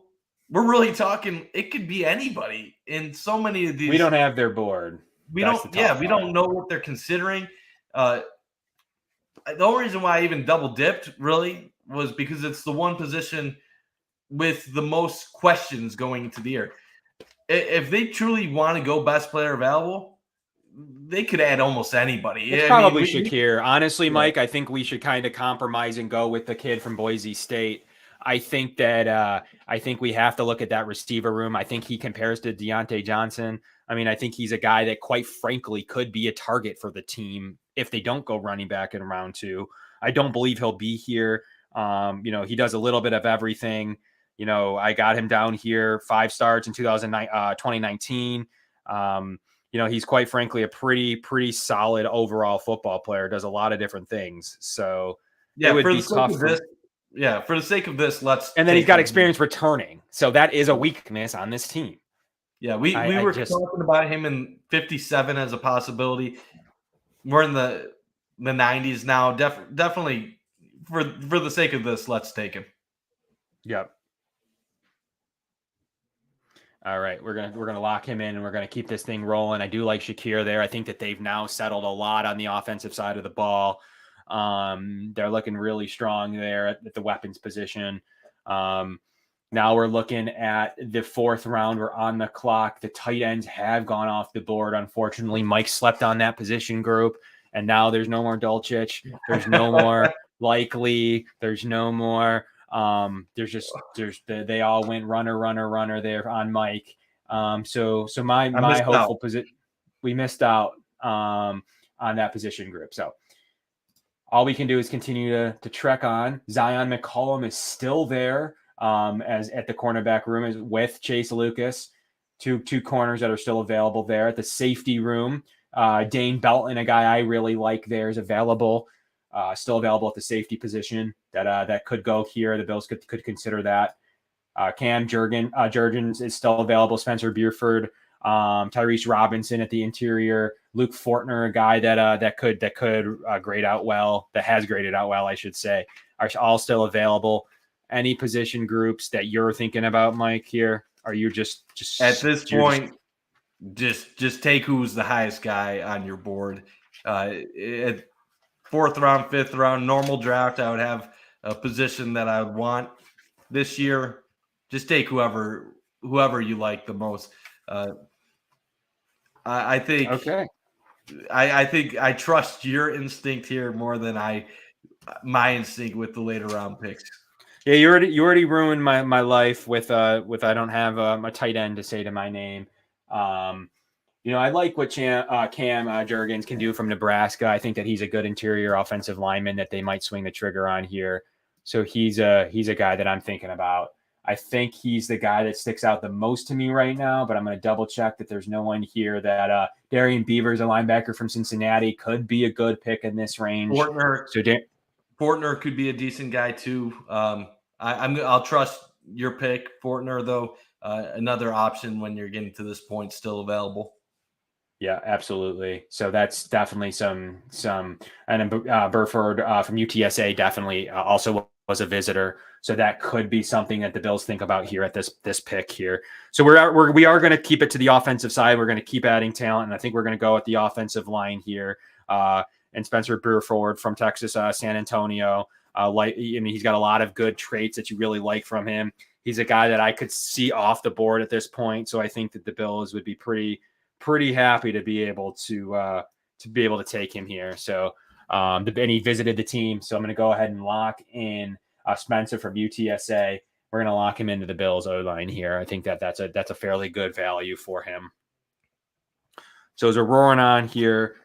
we're really talking, it could be anybody in so many of these. We don't have their board. We don't know what they're considering. The only reason why I even double dipped really was because it's the one position with the most questions going into the year. If they truly want to go best player available, they could add almost anybody. It's probably Kaiir. Honestly, yeah. Mike, I think we should kind of compromise and go with the kid from Boise State. I think that I think we have to look at that receiver room. I think he compares to Deontay Johnson. I mean, I think he's a guy that, quite frankly, could be a target for the team if they don't go running back in round 2. I don't believe he'll be here. He does a little bit of everything. I got him down here 5 starts in 2019. He's quite frankly a pretty solid overall football player. Does a lot of different things. So yeah, it would be tough. For the sake of this, and then he's got experience returning. So that is a weakness on this team. Yeah, we were talking about him in 57 as a possibility. We're in the 90s now. Definitely for the sake of this, let's take him. Yep. All right, we're gonna lock him in, and we're gonna keep this thing rolling. I do like Kaiir there. I think that they've now settled a lot on the offensive side of the ball. They're looking really strong there at the weapons position. Now we're looking at the 4th round. We're on the clock. The tight ends have gone off the board. Unfortunately, Mike slept on that position group, and now there's no more Dulcich. There's no more Likely. There's no more. They all went runner there on Mike. So my hopeful position, we missed out on that position group. So all we can do is continue to trek on. Zion McCollum is still there as at the cornerback room is with Chase Lucas, two corners that are still available there. At the safety room, Dane Belton, a guy I really like there, is available. Still available at the safety position that could go here. The Bills could consider that. Cam Jurgens is still available. Spencer Buford, Tyrese Robinson at the interior. Luke Fortner, a guy that could grade out well, that has graded out well, I should say, are all still available. Any position groups that you're thinking about, Mike? Here, are you just at this point? Just take who's the highest guy on your board. At 4th round, 5th round, normal draft, I would have a position that I would want this year. Just take whoever you like the most. I think. Okay. I think I trust your instinct here more than my instinct with the later round picks. Yeah, you already ruined my life with I don't have a tight end to say to my name. I like what Cam Jurgens can do from Nebraska. I think that he's a good interior offensive lineman that they might swing the trigger on here. So he's a guy that I'm thinking about. I think he's the guy that sticks out the most to me right now, but I'm going to double check that there's no one here that Darian Beavers, a linebacker from Cincinnati, could be a good pick in this range. Fortner could be a decent guy too. I'll trust your pick. Fortner, though, another option when you're getting to this point, still available. Yeah, absolutely. So that's definitely some, and Burford from UTSA definitely also was a visitor. So that could be something that the Bills think about here at this pick here. So we are going to keep it to the offensive side. We're going to keep adding talent, and I think we're going to go with the offensive line here. And Spencer Burford from Texas, San Antonio. He's got a lot of good traits that you really like from him. He's a guy that I could see off the board at this point. So I think that the Bills would be pretty happy to be able to to be able to take him here. So and he visited the team. So I'm going to go ahead and lock in Spencer from UTSA. We're going to lock him into the Bills O-line here. I think that's a fairly good value for him. So as we're roaring on here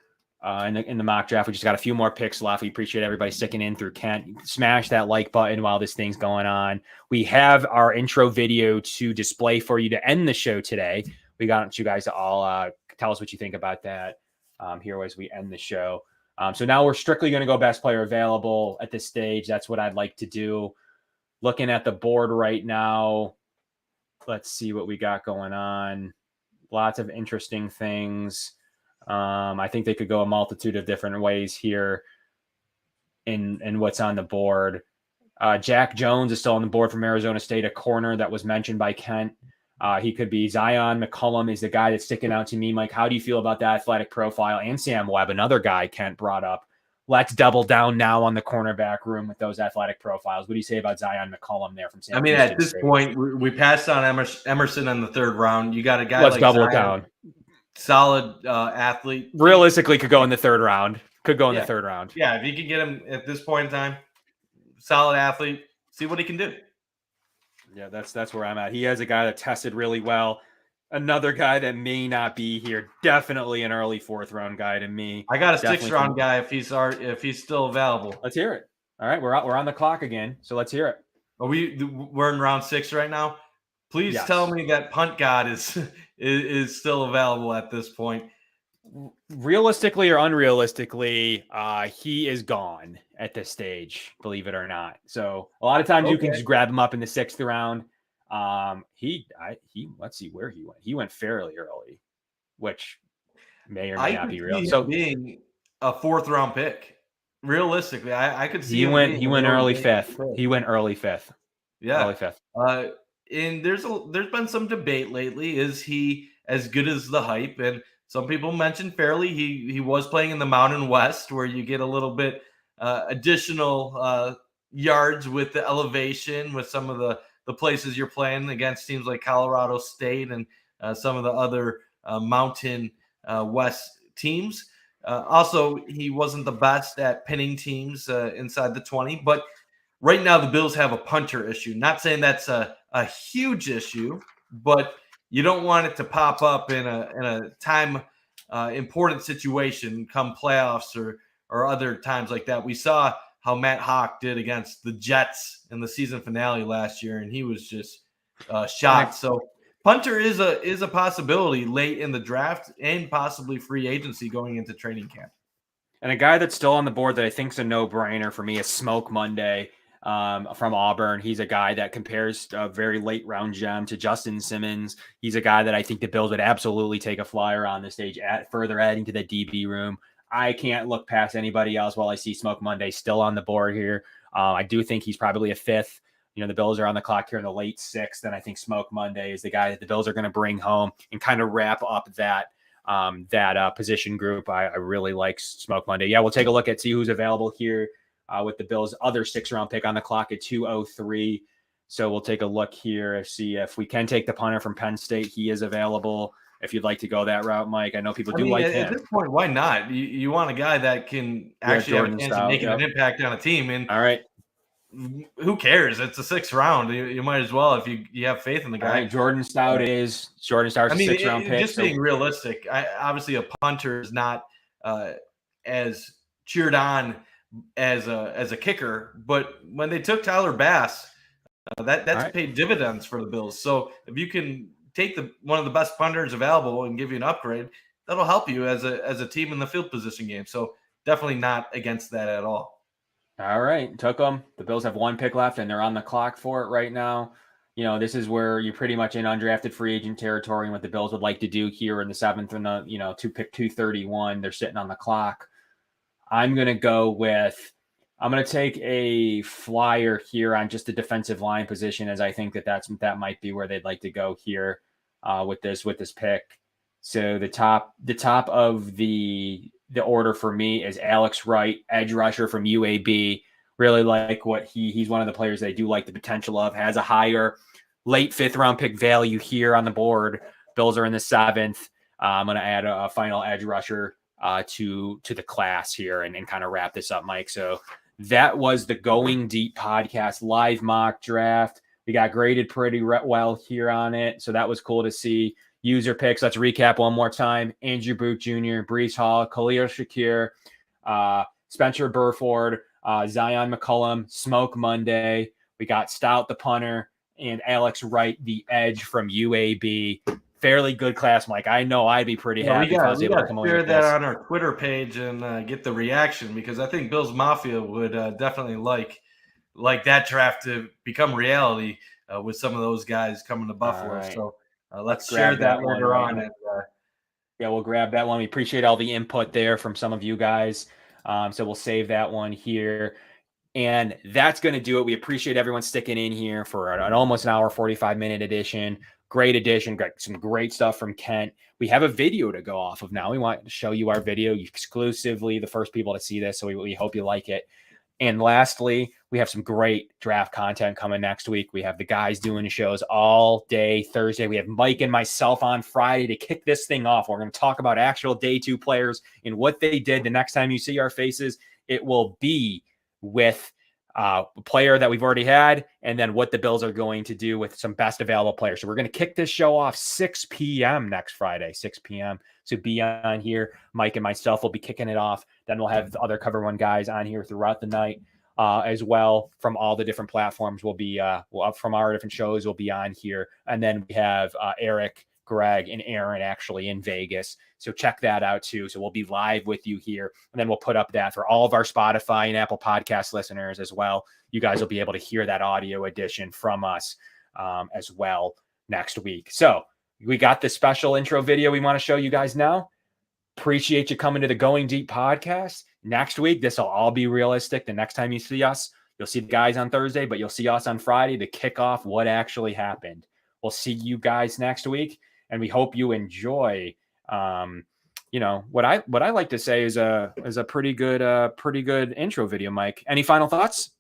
in the mock draft, we just got a few more picks left. We appreciate everybody sticking in through Kent. Smash that like button while this thing's going on. We have our intro video to display for you to end the show today. We got you guys to all tell us what you think about that here as we end the show. So now we're strictly going to go best player available at this stage. That's what I'd like to do. Looking at the board right now, let's see what we got going on. Lots of interesting things. I think they could go a multitude of different ways here in what's on the board. Jack Jones is still on the board from Arizona State, a corner that was mentioned by Kent. He could be Zion McCollum is the guy that's sticking out to me. Mike, how do you feel about that athletic profile? And Sam Webb, another guy Kent brought up. Let's double down now on the cornerback room with those athletic profiles. What do you say about Zion McCollum there from Sam? I mean, at this point, we passed on Emerson in the third round. You got a guy Let's like double Zion, it down. Solid athlete. Realistically, could go in the third round. Could go in the third round. Yeah, if you could get him at this point in time, solid athlete. See what he can do. Yeah, that's where I'm at. He has a guy that tested really well. Another guy that may not be here. Definitely an early fourth round guy to me. I got a sixth round guy if he's still available. Let's hear it. All right, we're on the clock again, so let's hear it. We're in round 6 right now. Please tell me that punt god is still available at this point. Realistically or unrealistically, he is gone at this stage, believe it or not. So a lot of times you can just grab him up in the 6th round. Let's see where he went. He went fairly early, which may or may not be real. So being a 4th round pick, realistically, I could see he went early 5th. He went early 5th. Yeah, early 5th. And there's been some debate lately. Is he as good as the hype? And some people mentioned fairly he was playing in the Mountain West, where you get a little bit additional yards with the elevation, with some of the places you're playing against teams like Colorado State and some of the other Mountain West teams. Also, he wasn't the best at pinning teams inside the 20. But right now, the Bills have a punter issue. Not saying that's a huge issue, but you don't want it to pop up in a time important situation come playoffs or other times like that. We saw how Matt Hawk did against the Jets in the season finale last year, and he was just shot. So punter is a possibility late in the draft and possibly free agency going into training camp. And a guy that's still on the board that I think is a no-brainer for me is Smoke Monday from Auburn. He's a guy that compares a very late round gem to Justin Simmons. He's a guy that I think the Bills would absolutely take a flyer on this stage, further adding to the DB room. I can't look past anybody else while I see Smoke Monday still on the board here. I do think he's probably a 5th. You know, the Bills are on the clock here in the late 6th, and I think Smoke Monday is the guy that the Bills are going to bring home and kind of wrap up that position group. I really like Smoke Monday. Yeah, we'll take a look at see who's available here with the Bills' other 6th round pick on the clock at 2:03. So we'll take a look here and see if we can take the punter from Penn State. He is available. If you'd like to go that route, Mike, I know people like him. At this point, why not? You want a guy that can actually have a chance of making an impact on a team. And all right, who cares? It's the 6th round. You might as well if you have faith in the guy. Right, Jordan Stout is a 6th round pick. Just being realistic, obviously a punter is not as cheered on as a kicker, but when they took Tyler Bass, that's paid dividends for the Bills. So if you can take one of the best punters available and give you an upgrade, that'll help you as a team in the field position game. So definitely not against that at all. All right, took them. The Bills have 1 pick left, and they're on the clock for it right now. You know, this is where you're pretty much in undrafted free agent territory, and what the Bills would like to do here in the 7th and the pick 231. They're sitting on the clock. I'm going to take a flyer here on just the defensive line position, as I think that might be where they'd like to go here with this pick. So the top of the order for me is Alex Wright, edge rusher from UAB. Really like what he's one of the players they do like the potential of, has a higher late 5th round pick value here on the board. Bills are in the 7th. I'm going to add a final edge rusher to the class here and kind of wrap this up, Mike. So that was the Going Deep podcast live mock draft. We got graded pretty well here on it, so that was cool to see. User picks. Let's recap one more time. Andrew Booth Jr., Breece Hall, Kaiir, Spencer Burford, Zion McCullum, Smoke Monday. We got Stout the punter and Alex Wright the edge from UAB. Fairly good class, Mike. I know I'd be pretty happy if I was able to come over with that this. on our Twitter page and get the reaction, because I think Bills Mafia would definitely like that draft to become reality with some of those guys coming to Buffalo. Right. So let's share that later on. And, yeah, we'll grab that one. We appreciate all the input there from some of you guys. So we'll save that one here. And that's going to do it. We appreciate everyone sticking in here for an almost an hour, 45-minute edition. Great edition. Got some great stuff from Kent. We have a video to go off of now. We want to show you our video exclusively, the first people to see this. So we hope you like it. And lastly, we have some great draft content coming next week. We have the guys doing shows all day Thursday. We have Mike and myself on Friday to kick this thing off. We're going to talk about actual day 2 players and what they did. The next time you see our faces, it will be with a player that we've already had, and then what the Bills are going to do with some best available players. So we're going to kick this show off 6 p.m. next Friday, 6 p.m. So be on here. Mike and myself will be kicking it off. Then we'll have the other Cover One guys on here throughout the night as well from all the different platforms. We'll be from our different shows. We'll be on here. And then we have Eric, Greg, and Aaron actually in Vegas. So check that out too. So we'll be live with you here. And then we'll put up that for all of our Spotify and Apple Podcast listeners as well. You guys will be able to hear that audio edition from us as well next week. So we got this special intro video we want to show you guys now. Appreciate you coming to the Going Deep podcast. Next week, this will all be realistic. The next time you see us, you'll see the guys on Thursday, but you'll see us on Friday to kick off what actually happened. We'll see you guys next week. And we hope you enjoy, what I like to say is a pretty good intro video, Mike. Any final thoughts?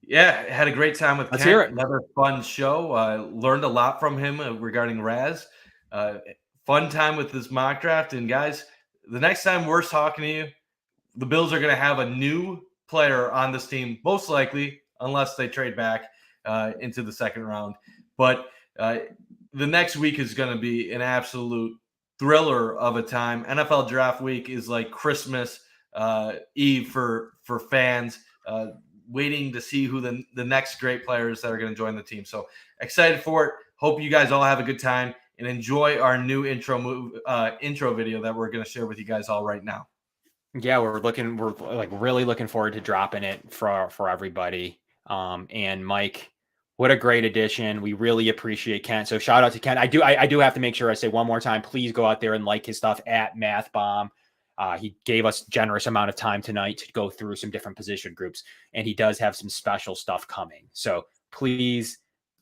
Yeah, had a great time with Let's Kent. hear it. Another fun show. Learned a lot from him regarding RAS. Fun time with this mock draft. And guys, the next time we're talking to you, the Bills are going to have a new player on this team, most likely, unless they trade back into the second round. But the next week is going to be an absolute thriller of a time. NFL draft week is like Christmas Eve for fans, waiting to see who the next great players that are going to join the team. So excited for it. Hope you guys all have a good time and enjoy our new intro video that we're going to share with you guys all right now. Yeah, we're really looking forward to dropping it for everybody. And Mike, what a great addition. We really appreciate Kent. So shout out to Kent. I do have to make sure I say one more time, please go out there and like his stuff at MathBomb. He gave us generous amount of time tonight to go through some different position groups, and he does have some special stuff coming. So please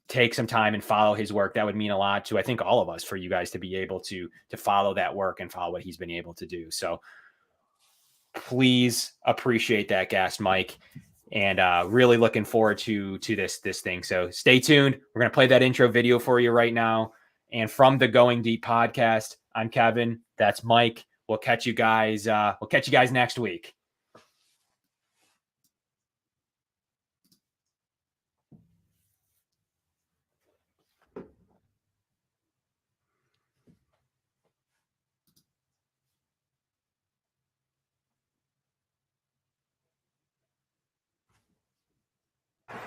take some time and follow his work. That would mean a lot to, I think, all of us, for you guys to be able to follow that work and follow what he's been able to do. So please appreciate that, guest Mike. And really looking forward to this thing. So stay tuned. We're going to play that intro video for you right now. And from the Going Deep podcast, I'm Kevin. That's Mike. We'll catch you guys. Next week.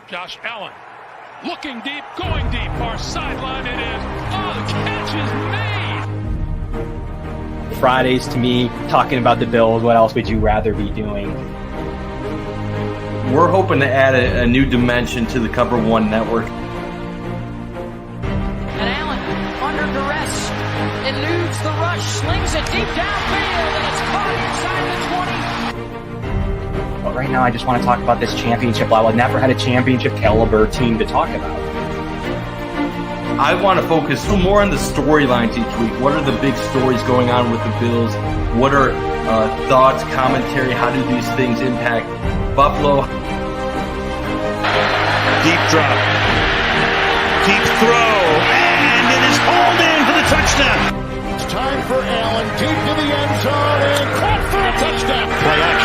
Josh Allen looking deep, going deep, far sideline it is. Oh, the catch is made. Fridays to me, talking about the Bills. What else would you rather be doing? We're hoping to add a new dimension to the Cover One network. And Allen under duress eludes the rush, slings it deep downfield, and it's caught inside the 20. But right now, I just want to talk about this championship level. I've never had a championship caliber team to talk about. I want to focus more on the storylines each week. What are the big stories going on with the Bills? What are thoughts, commentary? How do these things impact Buffalo? Deep drop. Deep throw. And it is hauled in for the touchdown. time for Allen, deep to the end zone, and caught for a touchdown. Play action.